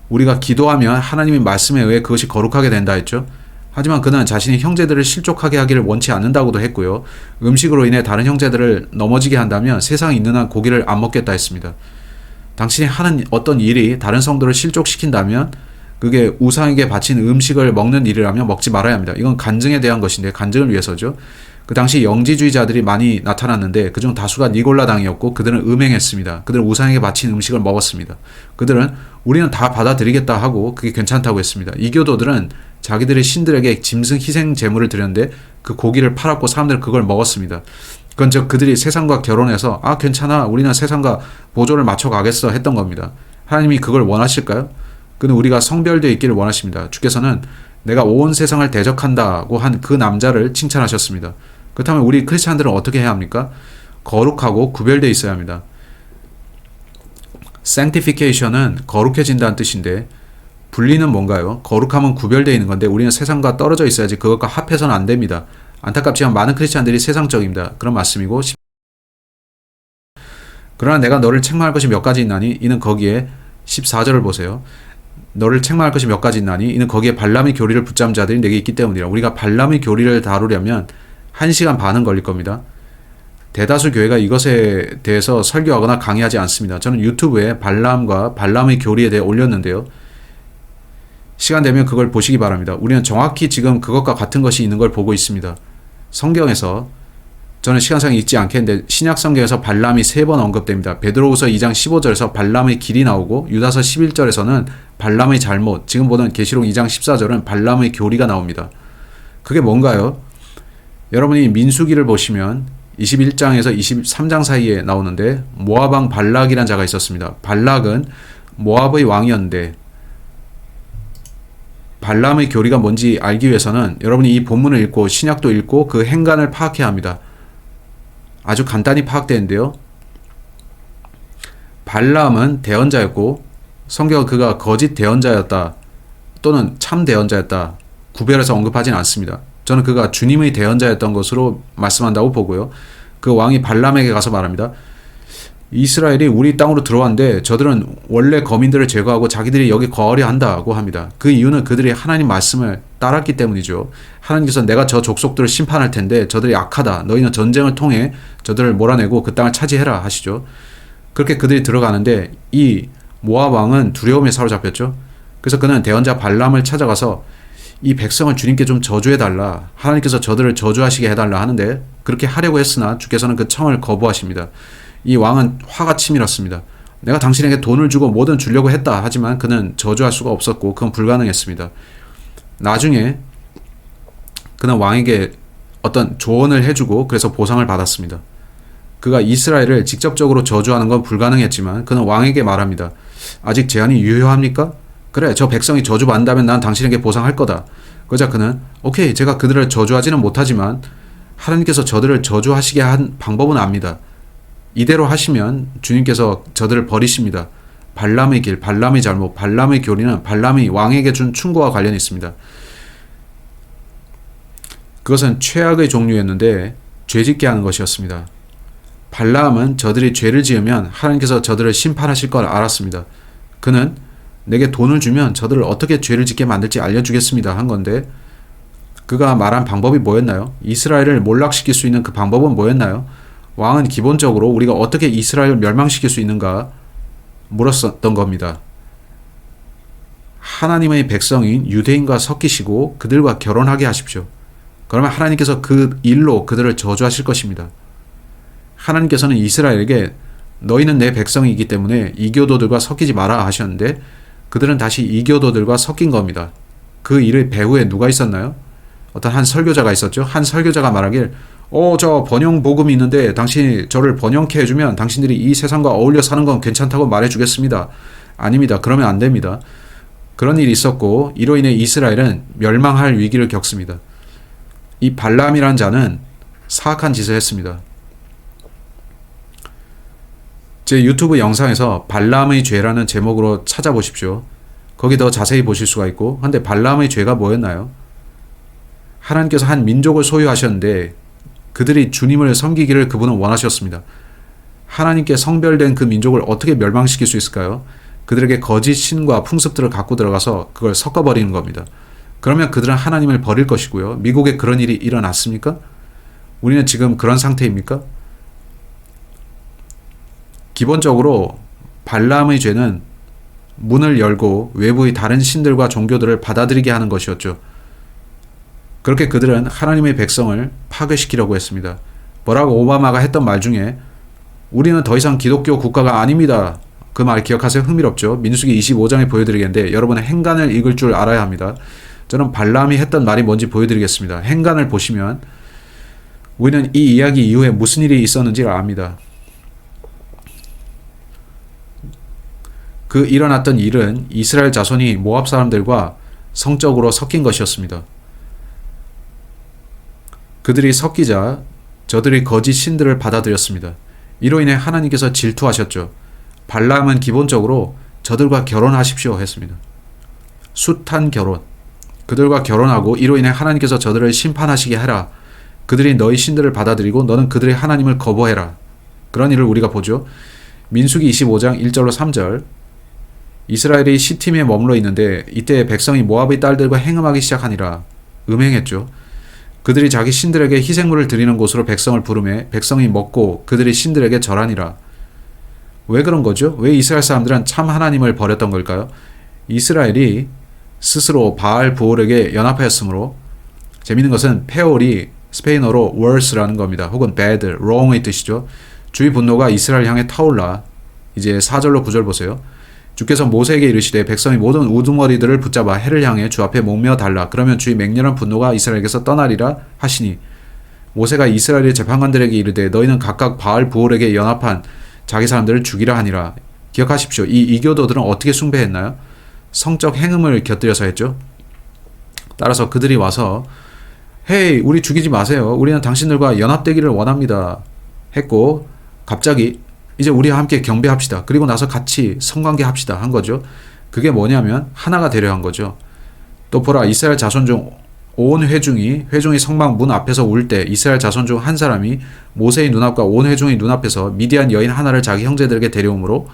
우리가 기도하면 하나님의 말씀에 의해 그것이 거룩하게 된다 했죠. 하지만 그는 자신의 형제들을 실족하게 하기를 원치 않는다고도 했고요. 음식으로 인해 다른 형제들을 넘어지게 한다면 세상에 있는 한 고기를 안 먹겠다 했습니다. 당신이 하는 어떤 일이 다른 성도를 실족시킨다면 그게 우상에게 바친 음식을 먹는 일이라면 먹지 말아야 합니다. 이건 간증에 대한 것인데 간증을 위해서죠. 그 당시 영지주의자들이 많이 나타났는데 그중 다수가 니골라당이었고 그들은 음행했습니다. 그들은 우상에게 바친 음식을 먹었습니다. 그들은 우리는 다 받아들이겠다 하고 그게 괜찮다고 했습니다. 이교도들은 자기들의 신들에게 짐승 희생 제물을 드렸는데 그 고기를 팔았고 사람들은 그걸 먹었습니다. 그건 즉 그들이 세상과 결혼해서 괜찮아 우리는 세상과 보조를 맞춰 가겠어 했던 겁니다. 하나님이 그걸 원하실까요? 그는 우리가 성별되어 있기를 원하십니다. 주께서는 내가 온 세상을 대적한다고 한 그 남자를 칭찬하셨습니다. 그렇다면 우리 크리스찬들은 어떻게 해야 합니까? 거룩하고 구별되어 있어야 합니다. sanctification은 거룩해진다는 뜻인데 분리는 뭔가요? 거룩함은 구별되어 있는 건데 우리는 세상과 떨어져 있어야지 그것과 합해서는 안 됩니다. 안타깝지만 많은 크리스찬들이 세상적입니다. 그런 말씀이고 그러나 내가 너를 책망할 것이 몇 가지 있나니 이는 거기에 14절을 보세요. 너를 책망할 것이 몇 가지 있나니 이는 거기에 발람의 교리를 붙잡은 자들이 내게 있기 때문이라. 우리가 발람의 교리를 다루려면 1시간 반은 걸릴 겁니다. 대다수 교회가 이것에 대해서 설교하거나 강의하지 않습니다. 저는 유튜브에 발람과 발람의 교리에 대해 올렸는데요. 시간 되면 그걸 보시기 바랍니다. 우리는 정확히 지금 그것과 같은 것이 있는 걸 보고 있습니다. 성경에서 저는 시간상 읽지 않겠는데 신약 성경에서 발람이 3번 언급됩니다. 베드로후서 2장 15절에서 발람의 길이 나오고 유다서 11절에서는 발람의 잘못, 지금 보는 계시록 2장 14절은 발람의 교리가 나옵니다. 그게 뭔가요? 여러분이 민수기를 보시면 21장에서 23장 사이에 나오는데 모압 왕 발락이란 자가 있었습니다. 발락은 모압의 왕이었는데 발람의 교리가 뭔지 알기 위해서는 여러분이 이 본문을 읽고 신약도 읽고 그 행간을 파악해야 합니다. 아주 간단히 파악되는데요. 발람은 대언자였고 성경은 그가 거짓 대언자였다 또는 참 대언자였다 구별해서 언급하지는 않습니다. 저는 그가 주님의 대언자였던 것으로 말씀한다고 보고요. 그 왕이 발람에게 가서 말합니다. 이스라엘이 우리 땅으로 들어왔는데 저들은 원래 거민들을 제거하고 자기들이 여기 거하려 한다고 합니다. 그 이유는 그들이 하나님 말씀을 따랐기 때문이죠. 하나님께서 내가 저 족속들을 심판할 텐데 저들이 악하다. 너희는 전쟁을 통해 저들을 몰아내고 그 땅을 차지해라 하시죠. 그렇게 그들이 들어가는데 이 모압 왕은 두려움에 사로잡혔죠. 그래서 그는 대언자 발람을 찾아가서 이 백성을 주님께 좀 저주해달라. 하나님께서 저들을 저주하시게 해달라 하는데 그렇게 하려고 했으나 주께서는 그 청을 거부하십니다. 이 왕은 화가 치밀었습니다. 내가 당신에게 돈을 주고 뭐든 주려고 했다. 하지만 그는 저주할 수가 없었고 그건 불가능했습니다. 나중에 그는 왕에게 어떤 조언을 해주고 그래서 보상을 받았습니다. 그가 이스라엘을 직접적으로 저주하는 건 불가능했지만 그는 왕에게 말합니다. 아직 제한이 유효합니까? 그래, 저 백성이 저주받는다면 난 당신에게 보상할 거다. 그러자 그는 오케이, 제가 그들을 저주하지는 못하지만 하나님께서 저들을 저주하시게 한 방법은 압니다. 이대로 하시면 주님께서 저들을 버리십니다. 발람의 길, 발람의 잘못, 발람의 교리는 발람이 왕에게 준 충고와 관련이 있습니다. 그것은 최악의 종류였는데 죄짓게 하는 것이었습니다. 발람은 저들이 죄를 지으면 하나님께서 저들을 심판하실 걸 알았습니다. 그는 내게 돈을 주면 저들을 어떻게 죄를 짓게 만들지 알려주겠습니다 한 건데 그가 말한 방법이 뭐였나요? 이스라엘을 몰락시킬 수 있는 그 방법은 뭐였나요? 왕은 기본적으로 우리가 어떻게 이스라엘을 멸망시킬 수 있는가 물었었던 겁니다. 하나님의 백성인 유대인과 섞이시고 그들과 결혼하게 하십시오. 그러면 하나님께서 그 일로 그들을 저주하실 것입니다. 하나님께서는 이스라엘에게 너희는 내 백성이기 때문에 이교도들과 섞이지 마라 하셨는데 그들은 다시 이교도들과 섞인 겁니다. 그 일의 배후에 누가 있었나요? 어떤 한 설교자가 있었죠. 한 설교자가 말하길 저 번영 복음이 있는데 당신이 저를 번영케 해주면 당신들이 이 세상과 어울려 사는 건 괜찮다고 말해주겠습니다. 아닙니다. 그러면 안 됩니다. 그런 일이 있었고 이로 인해 이스라엘은 멸망할 위기를 겪습니다. 이 발람이라는 자는 사악한 짓을 했습니다. 제 유튜브 영상에서 발람의 죄라는 제목으로 찾아보십시오. 거기 더 자세히 보실 수가 있고, 근데 발람의 죄가 뭐였나요? 하나님께서 한 민족을 소유하셨는데 그들이 주님을 섬기기를 그분은 원하셨습니다. 하나님께 성별된 그 민족을 어떻게 멸망시킬 수 있을까요? 그들에게 거짓 신과 풍습들을 갖고 들어가서 그걸 섞어버리는 겁니다. 그러면 그들은 하나님을 버릴 것이고요. 미국에 그런 일이 일어났습니까? 우리는 지금 그런 상태입니까? 기본적으로 발람의 죄는 문을 열고 외부의 다른 신들과 종교들을 받아들이게 하는 것이었죠. 그렇게 그들은 하나님의 백성을 파괴시키려고 했습니다. 버락 오바마가 했던 말 중에 우리는 더 이상 기독교 국가가 아닙니다. 그 말 기억하세요? 흥미롭죠? 민수기 25장에 보여드리겠는데 여러분은 행간을 읽을 줄 알아야 합니다. 저는 발람이 했던 말이 뭔지 보여드리겠습니다. 행간을 보시면 우리는 이 이야기 이후에 무슨 일이 있었는지를 압니다. 그 일어났던 일은 이스라엘 자손이 모압 사람들과 성적으로 섞인 것이었습니다. 그들이 섞이자 저들이 거짓 신들을 받아들였습니다. 이로 인해 하나님께서 질투하셨죠. 발람은 기본적으로 저들과 결혼하십시오 했습니다. 숱한 결혼. 그들과 결혼하고 이로 인해 하나님께서 저들을 심판하시게 해라. 그들이 너희 신들을 받아들이고 너는 그들의 하나님을 거부해라. 그런 일을 우리가 보죠. 민수기 25장 1절로 3절. 이스라엘이 시팀에 머물러 있는데 이때 백성이 모압의 딸들과 행음하기 시작하니라. 음행했죠. 그들이 자기 신들에게 희생물을 드리는 곳으로 백성을 부르매 백성이 먹고 그들이 신들에게 절하니라. 왜 그런 거죠? 왜 이스라엘 사람들은 참 하나님을 버렸던 걸까요? 이스라엘이 스스로 바알 부올에게 연합하였으므로. 재밌는 것은 페올이 스페인어로 worse라는 겁니다. 혹은 bad, wrong의 뜻이죠. 주의 분노가 이스라엘 향해 타올라. 이제 4절로 9절 보세요. 주께서 모세에게 이르시되 백성이 모든 우두머리들을 붙잡아 해를 향해 주 앞에 목며 달라. 그러면 주의 맹렬한 분노가 이스라엘에게서 떠나리라 하시니. 모세가 이스라엘의 재판관들에게 이르되 너희는 각각 바알 부올에게 연합한 자기 사람들을 죽이라 하니라. 기억하십시오. 이 이교도들은 어떻게 숭배했나요? 성적 행음을 곁들여서 했죠. 따라서 그들이 와서 헤이 우리 죽이지 마세요. 우리는 당신들과 연합되기를 원합니다. 했고 갑자기 이제 우리와 함께 경배합시다. 그리고 나서 같이 성관계합시다 한 거죠. 그게 뭐냐면 하나가 되려 한 거죠. 또 보라 이스라엘 자손 중 온 회중이 성막 문 앞에서 울 때 이스라엘 자손 중 한 사람이 모세의 눈앞과 온 회중의 눈앞에서 미디안 여인 하나를 자기 형제들에게 데려오므로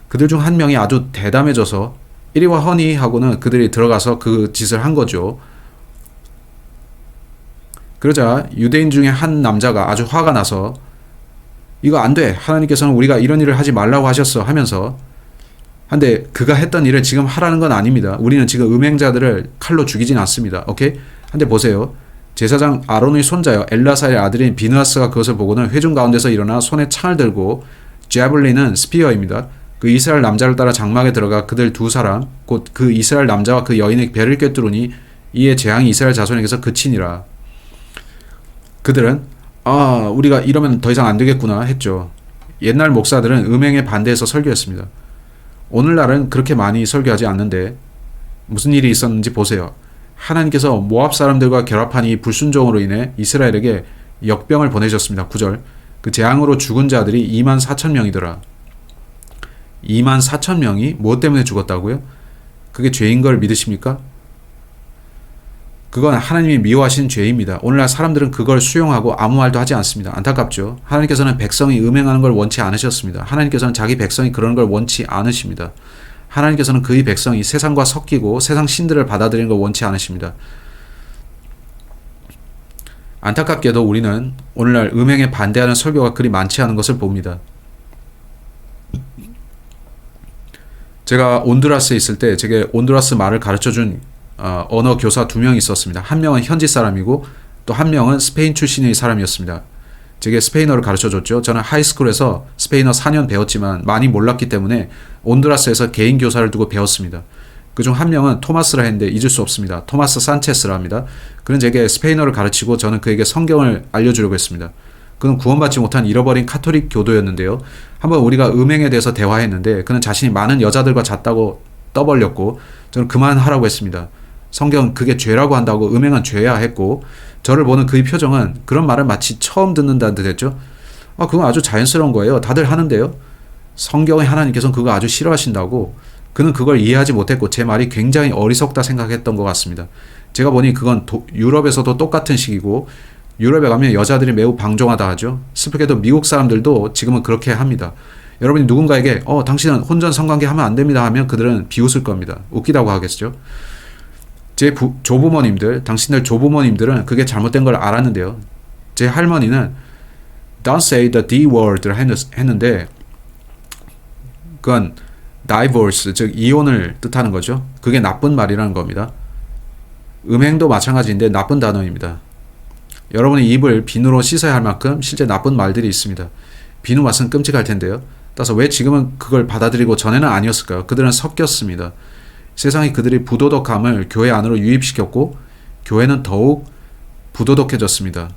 그들 중 한 명이 아주 대담해져서 이리와 허니 하고는 그들이 들어가서 그 짓을 한 거죠. 그러자 유대인 중에 한 남자가 아주 화가 나서 이거 안 돼. 하나님께서는 우리가 이런 일을 하지 말라고 하셨어 하면서 근데 그가 했던 일을 지금 하라는 건 아닙니다. 우리는 지금 음행자들을 칼로 죽이진 않습니다. 오케이? 근데 보세요. 제사장 아론의 손자여 엘라사의 아들인 비느하스가 그것을 보고는 회중 가운데서 일어나 손에 창을 들고 제블린은 스피어입니다. 그 이스라엘 남자를 따라 장막에 들어가 그들 두 사람 곧 그 이스라엘 남자와 그 여인의 배를 꿰뚫으니 이에 재앙이 이스라엘 자손에게서 그치니라. 그들은 우리가 이러면 더 이상 안 되겠구나 했죠. 옛날 목사들은 음행에 반대해서 설교했습니다. 오늘날은 그렇게 많이 설교하지 않는데 무슨 일이 있었는지 보세요. 하나님께서 모압 사람들과 결합한 이 불순종으로 인해 이스라엘에게 역병을 보내셨습니다. 9절. 그 재앙으로 죽은 자들이 24,000명이더라. 24,000명이 무엇 때문에 죽었다고요? 그게 죄인 걸 믿으십니까? 그건 하나님이 미워하시는 죄입니다. 오늘날 사람들은 그걸 수용하고 아무 말도 하지 않습니다. 안타깝죠. 하나님께서는 백성이 음행하는 걸 원치 않으셨습니다. 하나님께서는 자기 백성이 그런 걸 원치 않으십니다. 하나님께서는 그의 백성이 세상과 섞이고 세상 신들을 받아들이는 걸 원치 않으십니다. 안타깝게도 우리는 오늘날 음행에 반대하는 설교가 그리 많지 않은 것을 봅니다. 제가 온두라스에 있을 때 제게 온두라스 말을 가르쳐준 언어 교사 2명이 있었습니다. 한 명은 현지 사람이고 또 한 명은 스페인 출신의 사람이었습니다. 제게 스페인어를 가르쳐줬죠. 저는 하이스쿨에서 스페인어 4년 배웠지만 많이 몰랐기 때문에 온두라스에서 개인 교사를 두고 배웠습니다. 그중 한 명은 토마스라 했는데 잊을 수 없습니다. 토마스 산체스라 합니다. 그는 제게 스페인어를 가르치고 저는 그에게 성경을 알려주려고 했습니다. 그는 구원받지 못한 잃어버린 카톨릭 교도였는데요. 한번 우리가 음행에 대해서 대화했는데 그는 자신이 많은 여자들과 잤다고 떠벌렸고 저는 그만하라고 했습니다. 성경은 그게 죄라고 한다고 음행은 죄야 했고 저를 보는 그의 표정은 그런 말을 마치 처음 듣는다는 듯 했죠. 그건 아주 자연스러운 거예요. 다들 하는데요. 성경의 하나님께서는 그거 아주 싫어하신다고. 그는 그걸 이해하지 못했고 제 말이 굉장히 어리석다 생각했던 것 같습니다. 제가 보니 그건 유럽에서도 똑같은 식이고 유럽에 가면 여자들이 매우 방종하다 하죠. 슬프게도 미국 사람들도 지금은 그렇게 합니다. 여러분이 누군가에게 당신은 혼전 성관계 하면 안 됩니다 하면 그들은 비웃을 겁니다. 웃기다고 하겠죠. 제 조부모님들, 당신들 조부모님들은 그게 잘못된 걸 알았는데요. 제 할머니는 Don't say the D word를 했는데 그건 divorce, 즉 이혼을 뜻하는 거죠. 그게 나쁜 말이라는 겁니다. 음행도 마찬가지인데 나쁜 단어입니다. 여러분의 입을 비누로 씻어야 할 만큼 실제 나쁜 말들이 있습니다. 비누 맛은 끔찍할 텐데요. 따라서 왜 지금은 그걸 받아들이고 전에는 아니었을까요? 그들은 섞였습니다. 세상이 그들의 부도덕함을 교회 안으로 유입시켰고 교회는 더욱 부도덕해졌습니다.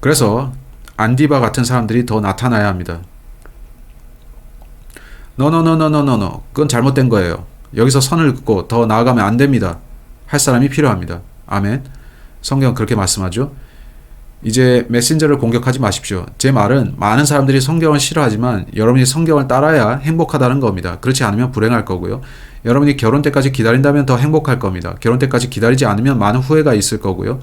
그래서 안디바 같은 사람들이 더 나타나야 합니다. No. 그건 잘못된 거예요. 여기서 선을 긋고 더 나아가면 안 됩니다. 할 사람이 필요합니다. 아멘. 성경은 그렇게 말씀하죠. 이제 메신저를 공격하지 마십시오. 제 말은 많은 사람들이 성경을 싫어하지만 여러분이 성경을 따라야 행복하다는 겁니다. 그렇지 않으면 불행할 거고요. 여러분이 결혼 때까지 기다린다면 더 행복할 겁니다. 결혼 때까지 기다리지 않으면 많은 후회가 있을 거고요.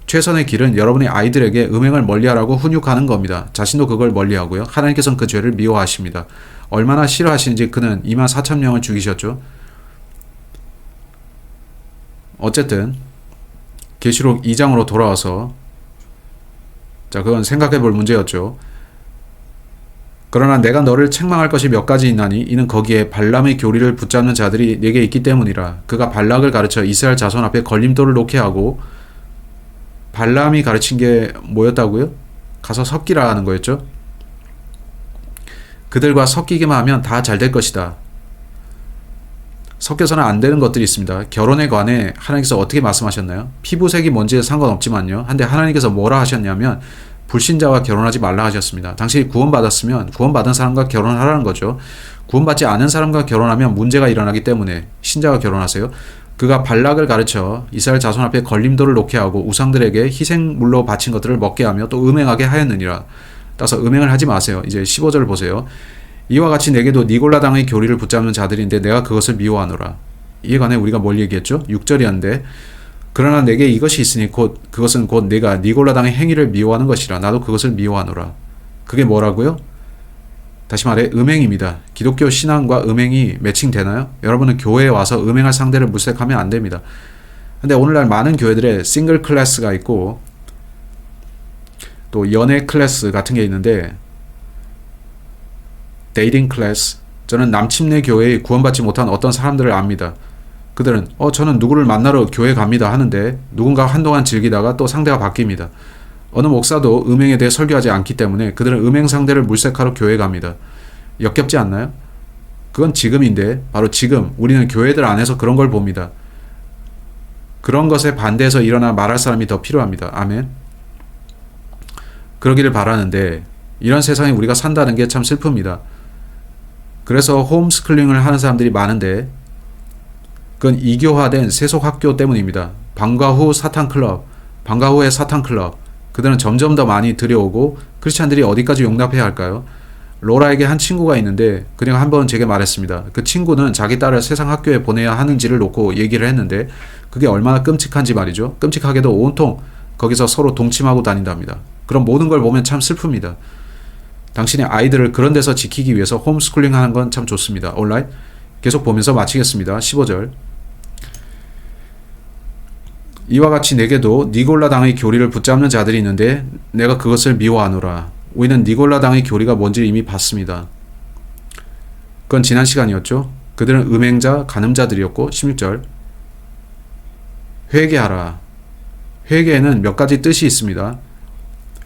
최선의 길은 여러분의 아이들에게 음행을 멀리하라고 훈육하는 겁니다. 자신도 그걸 멀리하고요. 하나님께서는 그 죄를 미워하십니다. 얼마나 싫어하시는지 그는 24,000명을 죽이셨죠. 어쨌든 계시록 2장으로 돌아와서 그건 생각해 볼 문제였죠. 그러나 내가 너를 책망할 것이 몇 가지 있나니 이는 거기에 발람의 교리를 붙잡는 자들이 내게 있기 때문이라. 그가 발락을 가르쳐 이스라엘 자손 앞에 걸림돌을 놓게 하고 발람이 가르친 게 뭐였다고요? 가서 섞이라 하는 거였죠. 그들과 섞이기만 하면 다 잘 될 것이다. 섞여서는 안 되는 것들이 있습니다. 결혼에 관해 하나님께서 어떻게 말씀하셨나요? 피부색이 뭔지에 상관없지만요. 한데 하나님께서 뭐라 하셨냐면 불신자와 결혼하지 말라 하셨습니다. 당신이 구원받았으면 구원받은 사람과 결혼하라는 거죠. 구원받지 않은 사람과 결혼하면 문제가 일어나기 때문에 신자와 결혼하세요. 그가 발락을 가르쳐 이스라엘 자손 앞에 걸림돌을 놓게 하고 우상들에게 희생물로 바친 것들을 먹게 하며 또 음행하게 하였느니라. 따라서 음행을 하지 마세요. 이제 15절 보세요. 이와 같이 내게도 니골라 당의 교리를 붙잡는 자들인데 내가 그것을 미워하노라. 이에 관해 우리가 뭘 얘기했죠? 6절이었는데 그러나 내게 이것이 있으니 그것은 곧 내가 니골라 당의 행위를 미워하는 것이라. 나도 그것을 미워하노라. 그게 뭐라고요? 다시 말해 음행입니다. 기독교 신앙과 음행이 매칭되나요? 여러분은 교회에 와서 음행할 상대를 물색하면 안 됩니다. 근데 오늘날 많은 교회들에 싱글 클래스가 있고 또 연애 클래스 같은 게 있는데 데이팅 클래스, 저는 남침내 교회에 구원받지 못한 어떤 사람들을 압니다. 그들은 저는 누구를 만나러 교회 갑니다 하는데 누군가 한동안 즐기다가 또 상대가 바뀝니다. 어느 목사도 음행에 대해 설교하지 않기 때문에 그들은 음행 상대를 물색하러 교회 갑니다. 역겹지 않나요? 그건 지금인데 바로 지금 우리는 교회들 안에서 그런 걸 봅니다. 그런 것에 반대해서 일어나 말할 사람이 더 필요합니다. 아멘. 그러기를 바라는데 이런 세상에 우리가 산다는 게 참 슬픕니다. 그래서 홈스쿨링을 하는 사람들이 많은데 그건 이교화된 세속학교 때문입니다. 방과 후 사탄클럽, 방과 후의 사탄클럽. 그들은 점점 더 많이 들여오고 크리스찬들이 어디까지 용납해야 할까요? 로라에게 한 친구가 있는데 그녀가 한번 제게 말했습니다. 그 친구는 자기 딸을 세상 학교에 보내야 하는지를 놓고 얘기를 했는데 그게 얼마나 끔찍한지 말이죠. 끔찍하게도 온통 거기서 서로 동침하고 다닌답니다. 그럼 모든 걸 보면 참 슬픕니다. 당신의 아이들을 그런 데서 지키기 위해서 홈스쿨링 하는 건 참 좋습니다. 온라인 계속 보면서 마치겠습니다. 15절. 이와 같이 내게도 니골라 당의 교리를 붙잡는 자들이 있는데 내가 그것을 미워하노라. 우리는 니골라 당의 교리가 뭔지 이미 봤습니다. 그건 지난 시간이었죠. 그들은 음행자, 간음자들이었고 16절 회개하라. 회개에는 몇 가지 뜻이 있습니다.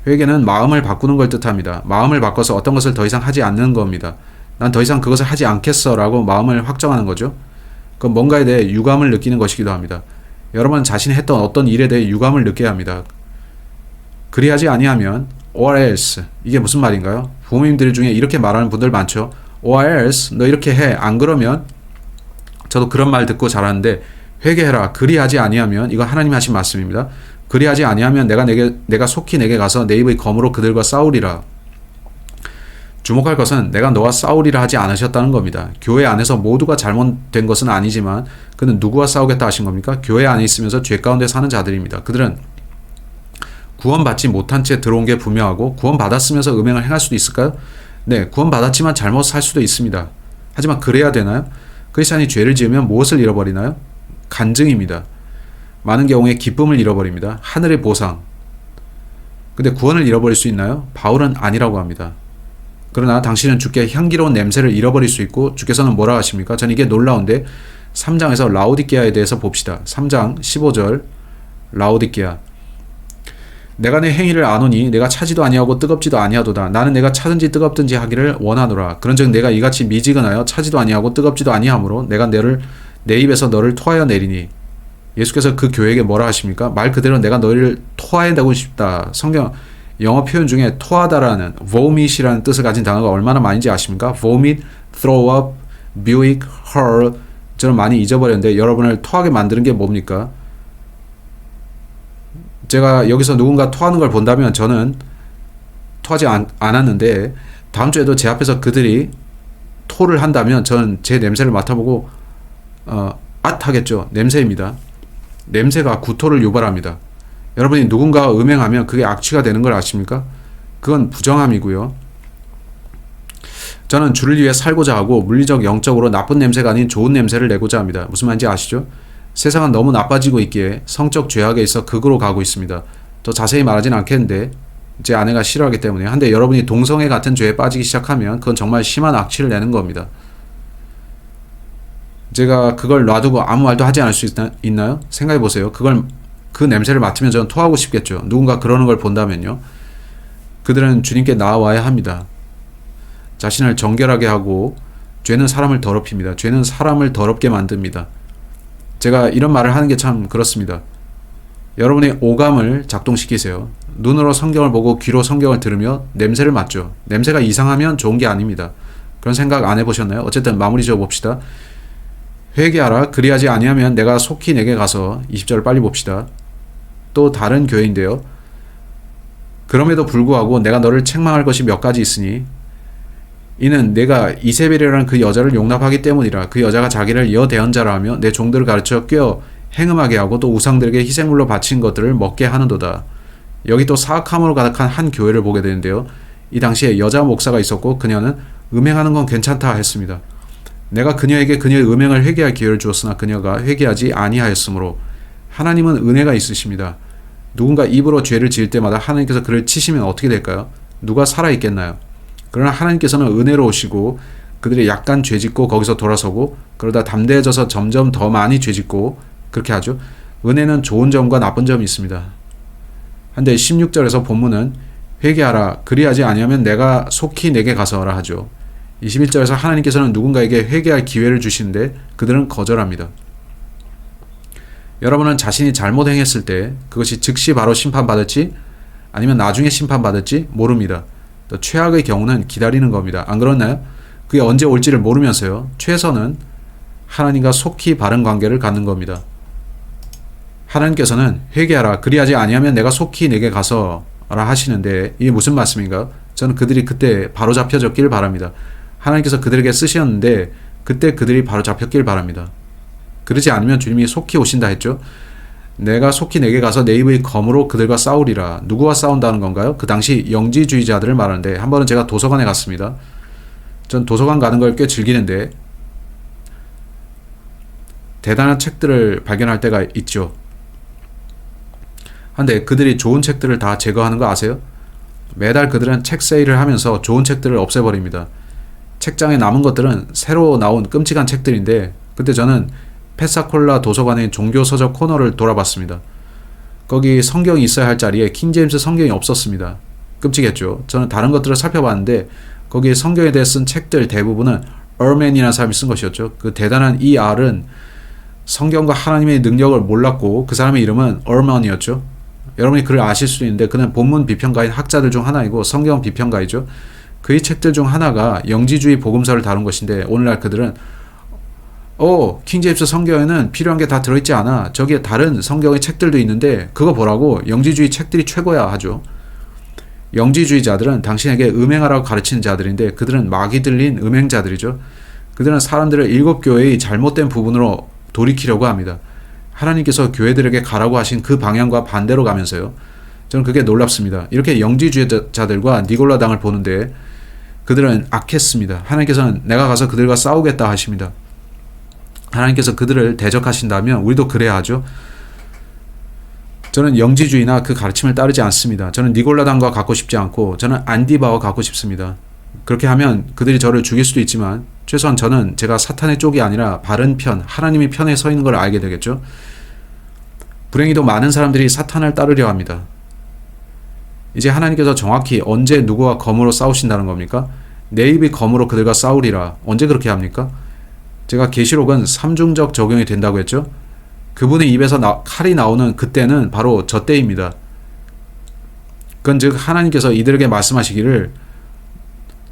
회개는 마음을 바꾸는 걸 뜻합니다. 마음을 바꿔서 어떤 것을 더 이상 하지 않는 겁니다. 난 더 이상 그것을 하지 않겠어 라고 마음을 확정하는 거죠. 그건 뭔가에 대해 유감을 느끼는 것이기도 합니다. 여러분 자신이 했던 어떤 일에 대해 유감을 느껴야 합니다. 그리하지 아니하면 or else 이게 무슨 말인가요? 부모님들 중에 이렇게 말하는 분들 많죠. or else 너 이렇게 해. 안 그러면 저도 그런 말 듣고 자랐는데 회개해라. 그리하지 아니하면 이거 하나님이 하신 말씀입니다. 그리하지 아니하면 내가 속히 내게 가서 내 입의 검으로 그들과 싸우리라. 주목할 것은 내가 너와 싸우리라 하지 않으셨다는 겁니다. 교회 안에서 모두가 잘못된 것은 아니지만 그는 누구와 싸우겠다 하신 겁니까? 교회 안에 있으면서 죄 가운데 사는 자들입니다. 그들은 구원받지 못한 채 들어온 게 분명하고 구원받았으면서 음행을 행할 수도 있을까요? 네, 구원받았지만 잘못 살 수도 있습니다. 하지만 그래야 되나요? 크리스찬이 죄를 지으면 무엇을 잃어버리나요? 간증입니다. 많은 경우에 기쁨을 잃어버립니다. 하늘의 보상. 근데 구원을 잃어버릴 수 있나요? 바울은 아니라고 합니다. 그러나 당신은 주께 향기로운 냄새를 잃어버릴 수 있고 주께서는 뭐라 하십니까? 전 이게 놀라운데 3장에서 라오디게아에 대해서 봅시다. 3장 15절 라오디게아 내가 내 행위를 아노니 내가 차지도 아니하고 뜨겁지도 아니하도다. 나는 내가 차든지 뜨겁든지 하기를 원하노라. 그런즉 내가 이같이 미지근하여 차지도 아니하고 뜨겁지도 아니하므로 내가 내 입에서 너를 토하여 내리니. 예수께서 그 교회에게 뭐라 하십니까? 말 그대로 내가 너희를 토하여내고 싶다. 성경 영어 표현 중에 토하다라는 vomit이라는 뜻을 가진 단어가 얼마나 많은지 아십니까? vomit, throw up, buick, hurl. 저는 많이 잊어버렸는데 여러분을 토하게 만드는 게 뭡니까? 제가 여기서 누군가 토하는 걸 본다면 저는 토하지 않았는데 다음 주에도 제 앞에서 그들이 토를 한다면 저는 제 냄새를 맡아보고 하겠죠. 냄새입니다. 냄새가 구토를 유발합니다. 여러분이 누군가와 음행하면 그게 악취가 되는 걸 아십니까? 그건 부정함이고요. 저는 주를 위해 살고자 하고 물리적 영적으로 나쁜 냄새가 아닌 좋은 냄새를 내고자 합니다. 무슨 말인지 아시죠? 세상은 너무 나빠지고 있기에 성적 죄악에 있어 극으로 가고 있습니다. 더 자세히 말하지는 않겠는데 제 아내가 싫어하기 때문에. 한데 여러분이 동성애 같은 죄에 빠지기 시작하면 그건 정말 심한 악취를 내는 겁니다. 제가 그걸 놔두고 아무 말도 하지 않을 수 있나요? 생각해 보세요. 그 냄새를 맡으면 저는 토하고 싶겠죠. 누군가 그러는 걸 본다면요. 그들은 주님께 나아와야 합니다. 자신을 정결하게 하고 죄는 사람을 더럽힙니다. 죄는 사람을 더럽게 만듭니다. 제가 이런 말을 하는 게 참 그렇습니다. 여러분의 오감을 작동시키세요. 눈으로 성경을 보고 귀로 성경을 들으며 냄새를 맡죠. 냄새가 이상하면 좋은 게 아닙니다. 그런 생각 안 해보셨나요? 어쨌든 마무리 지어 봅시다. 회개하라. 그리하지 아니하면 내가 속히 내게 가서 20절 빨리 봅시다. 또 다른 교회인데요. 그럼에도 불구하고 내가 너를 책망할 것이 몇 가지 있으니 이는 내가 이세벨이라는 그 여자를 용납하기 때문이라. 그 여자가 자기를 여대언자라 하며 내 종들을 가르쳐 꿰어 행음하게 하고 또 우상들에게 희생물로 바친 것들을 먹게 하는도다. 여기 또 사악함으로 가득한 한 교회를 보게 되는데요. 이 당시에 여자 목사가 있었고 그녀는 음행하는 건 괜찮다 했습니다. 내가 그녀에게 그녀의 음행을 회개할 기회를 주었으나 그녀가 회개하지 아니하였으므로 하나님은 은혜가 있으십니다. 누군가 입으로 죄를 지을 때마다 하나님께서 그를 치시면 어떻게 될까요? 누가 살아있겠나요? 그러나 하나님께서는 은혜로우시고 그들이 약간 죄짓고 거기서 돌아서고 그러다 담대해져서 점점 더 많이 죄짓고 그렇게 하죠. 은혜는 좋은 점과 나쁜 점이 있습니다. 한데 16절에서 본문은 회개하라. 그리하지 아니하면 내가 속히 내게 가서라 하죠. 21절에서 하나님께서는 누군가에게 회개할 기회를 주시는데 그들은 거절합니다. 여러분은 자신이 잘못 행했을 때 그것이 즉시 바로 심판받을지 아니면 나중에 심판받을지 모릅니다. 또 최악의 경우는 기다리는 겁니다. 안 그렇나요? 그게 언제 올지를 모르면서요. 최선은 하나님과 속히 바른 관계를 갖는 겁니다. 하나님께서는 회개하라. 그리하지 아니하면 내가 속히 내게 가서라 하시는데 이게 무슨 말씀인가요? 저는 그들이 그때 바로 잡혀졌길 바랍니다. 하나님께서 그들에게 쓰셨는데 그때 그들이 바로 잡혔길 바랍니다. 그러지 않으면 주님이 속히 오신다 했죠. 내가 속히 내게 가서 내 입의 검으로 그들과 싸우리라. 누구와 싸운다는 건가요? 그 당시 영지주의자들을 말하는데 한 번은 제가 도서관에 갔습니다. 전 도서관 가는 걸 꽤 즐기는데 대단한 책들을 발견할 때가 있죠. 한데 그들이 좋은 책들을 다 제거하는 거 아세요? 매달 그들은 책 세일을 하면서 좋은 책들을 없애버립니다. 책장에 남은 것들은 새로 나온 끔찍한 책들인데 그때 저는 페사콜라 도서관의 종교서적 코너를 돌아봤습니다. 거기 성경이 있어야 할 자리에 킹제임스 성경이 없었습니다. 끔찍했죠. 저는 다른 것들을 살펴봤는데 거기에 성경에 대해 쓴 책들 대부분은 얼맨이라는 사람이 쓴 것이었죠. 그 대단한 이 R은 성경과 하나님의 능력을 몰랐고 그 사람의 이름은 얼먼이었죠. 여러분이 그를 아실 수도 있는데 그는 본문 비평가인 학자들 중 하나이고 성경 비평가이죠. 그의 책들 중 하나가 영지주의 복음서를 다룬 것인데 오늘날 그들은 킹제임스 성경에는 필요한 게 다 들어있지 않아. 저기에 다른 성경의 책들도 있는데 그거 보라고 영지주의 책들이 최고야 하죠. 영지주의자들은 당신에게 음행하라고 가르치는 자들인데 그들은 마귀 들린 음행자들이죠. 그들은 사람들을 일곱 교회의 잘못된 부분으로 돌이키려고 합니다. 하나님께서 교회들에게 가라고 하신 그 방향과 반대로 가면서요. 저는 그게 놀랍습니다. 이렇게 영지주의자들과 니골라당을 보는데 그들은 악했습니다. 하나님께서는 내가 가서 그들과 싸우겠다 하십니다. 하나님께서 그들을 대적하신다면 우리도 그래야 하죠. 저는 영지주의나 그 가르침을 따르지 않습니다. 저는 니골라당과 갖고 싶지 않고 저는 안디바와 갖고 싶습니다. 그렇게 하면 그들이 저를 죽일 수도 있지만 최소한 저는 제가 사탄의 쪽이 아니라 바른 편, 하나님의 편에 서 있는 걸 알게 되겠죠. 불행히도 많은 사람들이 사탄을 따르려 합니다. 이제 하나님께서 정확히 언제 누구와 검으로 싸우신다는 겁니까? 내 입이 검으로 그들과 싸우리라. 언제 그렇게 합니까? 제가 계시록은 삼중적 적용이 된다고 했죠. 그분의 입에서 칼이 나오는 그때는 바로 저 때입니다. 그건 즉 하나님께서 이들에게 말씀하시기를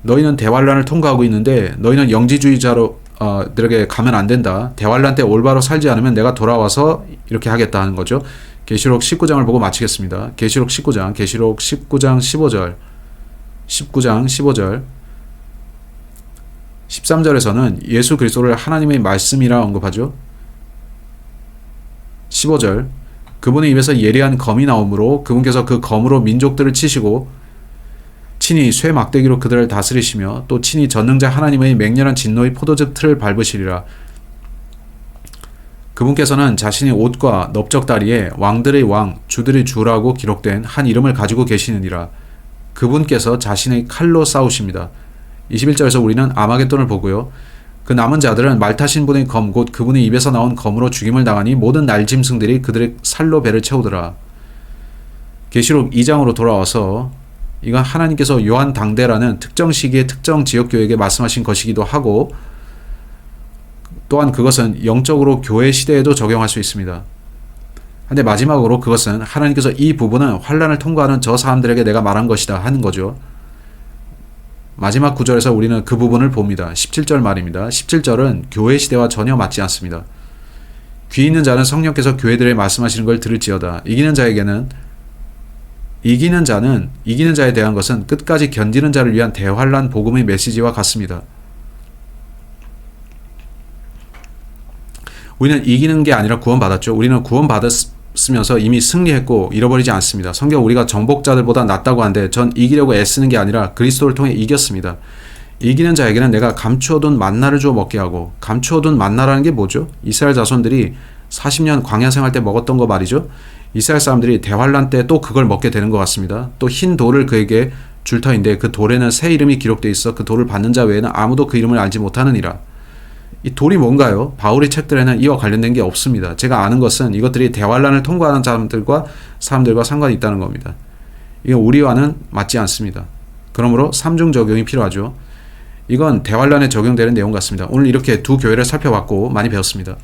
너희는 대환란을 통과하고 있는데 너희는 영지주의자로 들에게 가면 안 된다. 대환란 때 올바로 살지 않으면 내가 돌아와서 이렇게 하겠다 하는 거죠. 계시록 19장을 보고 마치겠습니다. 계시록 19장 15절 19장 15절 13절에서는 예수 그리스도를 하나님의 말씀이라 언급하죠. 15절 그분의 입에서 예리한 검이 나오므로 그분께서 그 검으로 민족들을 치시고 친히 쇠 막대기로 그들을 다스리시며 또 친히 전능자 하나님의 맹렬한 진노의 포도즙 틀을 밟으시리라. 그분께서는 자신의 옷과 넓적다리에 왕들의 왕, 주들의 주라고 기록된 한 이름을 가지고 계시느니라. 그분께서 자신의 칼로 싸우십니다. 21절에서 우리는 아마겟돈을 보고요. 그 남은 자들은 말 타신 분의 검 곧 그분의 입에서 나온 검으로 죽임을 당하니 모든 날짐승들이 그들의 살로 배를 채우더라. 계시록 2장으로 돌아와서 이건 하나님께서 요한 당대라는 특정 시기의 특정 지역교회에게 말씀하신 것이기도 하고 또한 그것은 영적으로 교회 시대에도 적용할 수 있습니다. 근데 마지막으로 그것은 하나님께서 이 부분은 환란을 통과하는 저 사람들에게 내가 말한 것이다 하는 거죠. 마지막 구절에서 우리는 그 부분을 봅니다. 17절 말입니다. 17절은 교회 시대와 전혀 맞지 않습니다. 귀 있는 자는 성령께서 교회들에 말씀하시는 걸 들을지어다. 이기는 자에 대한 것은 끝까지 견디는 자를 위한 대환란 복음의 메시지와 같습니다. 우리는 이기는 게 아니라 구원받았죠. 우리는 구원받았으면서 이미 승리했고 잃어버리지 않습니다. 성경 우리가 정복자들보다 낫다고 하는데 전 이기려고 애쓰는 게 아니라 그리스도를 통해 이겼습니다. 이기는 자에게는 내가 감추어둔 만나를 주어 먹게 하고, 감추어둔 만나라는 게 뭐죠? 이스라엘 자손들이 40년 광야 생활 때 먹었던 거 말이죠. 이스라엘 사람들이 대환란 때 또 그걸 먹게 되는 것 같습니다. 또 흰 돌을 그에게 줄 터인데 그 돌에는 새 이름이 기록되어 있어 그 돌을 받는 자 외에는 아무도 그 이름을 알지 못하느니라. 이 돌이 뭔가요? 바울의 책들에는 이와 관련된 게 없습니다. 제가 아는 것은 이것들이 대환란을 통과하는 사람들과 상관이 있다는 겁니다. 이건 우리와는 맞지 않습니다. 그러므로 삼중 적용이 필요하죠. 이건 대환란에 적용되는 내용 같습니다. 오늘 이렇게 두 교회를 살펴봤고 많이 배웠습니다.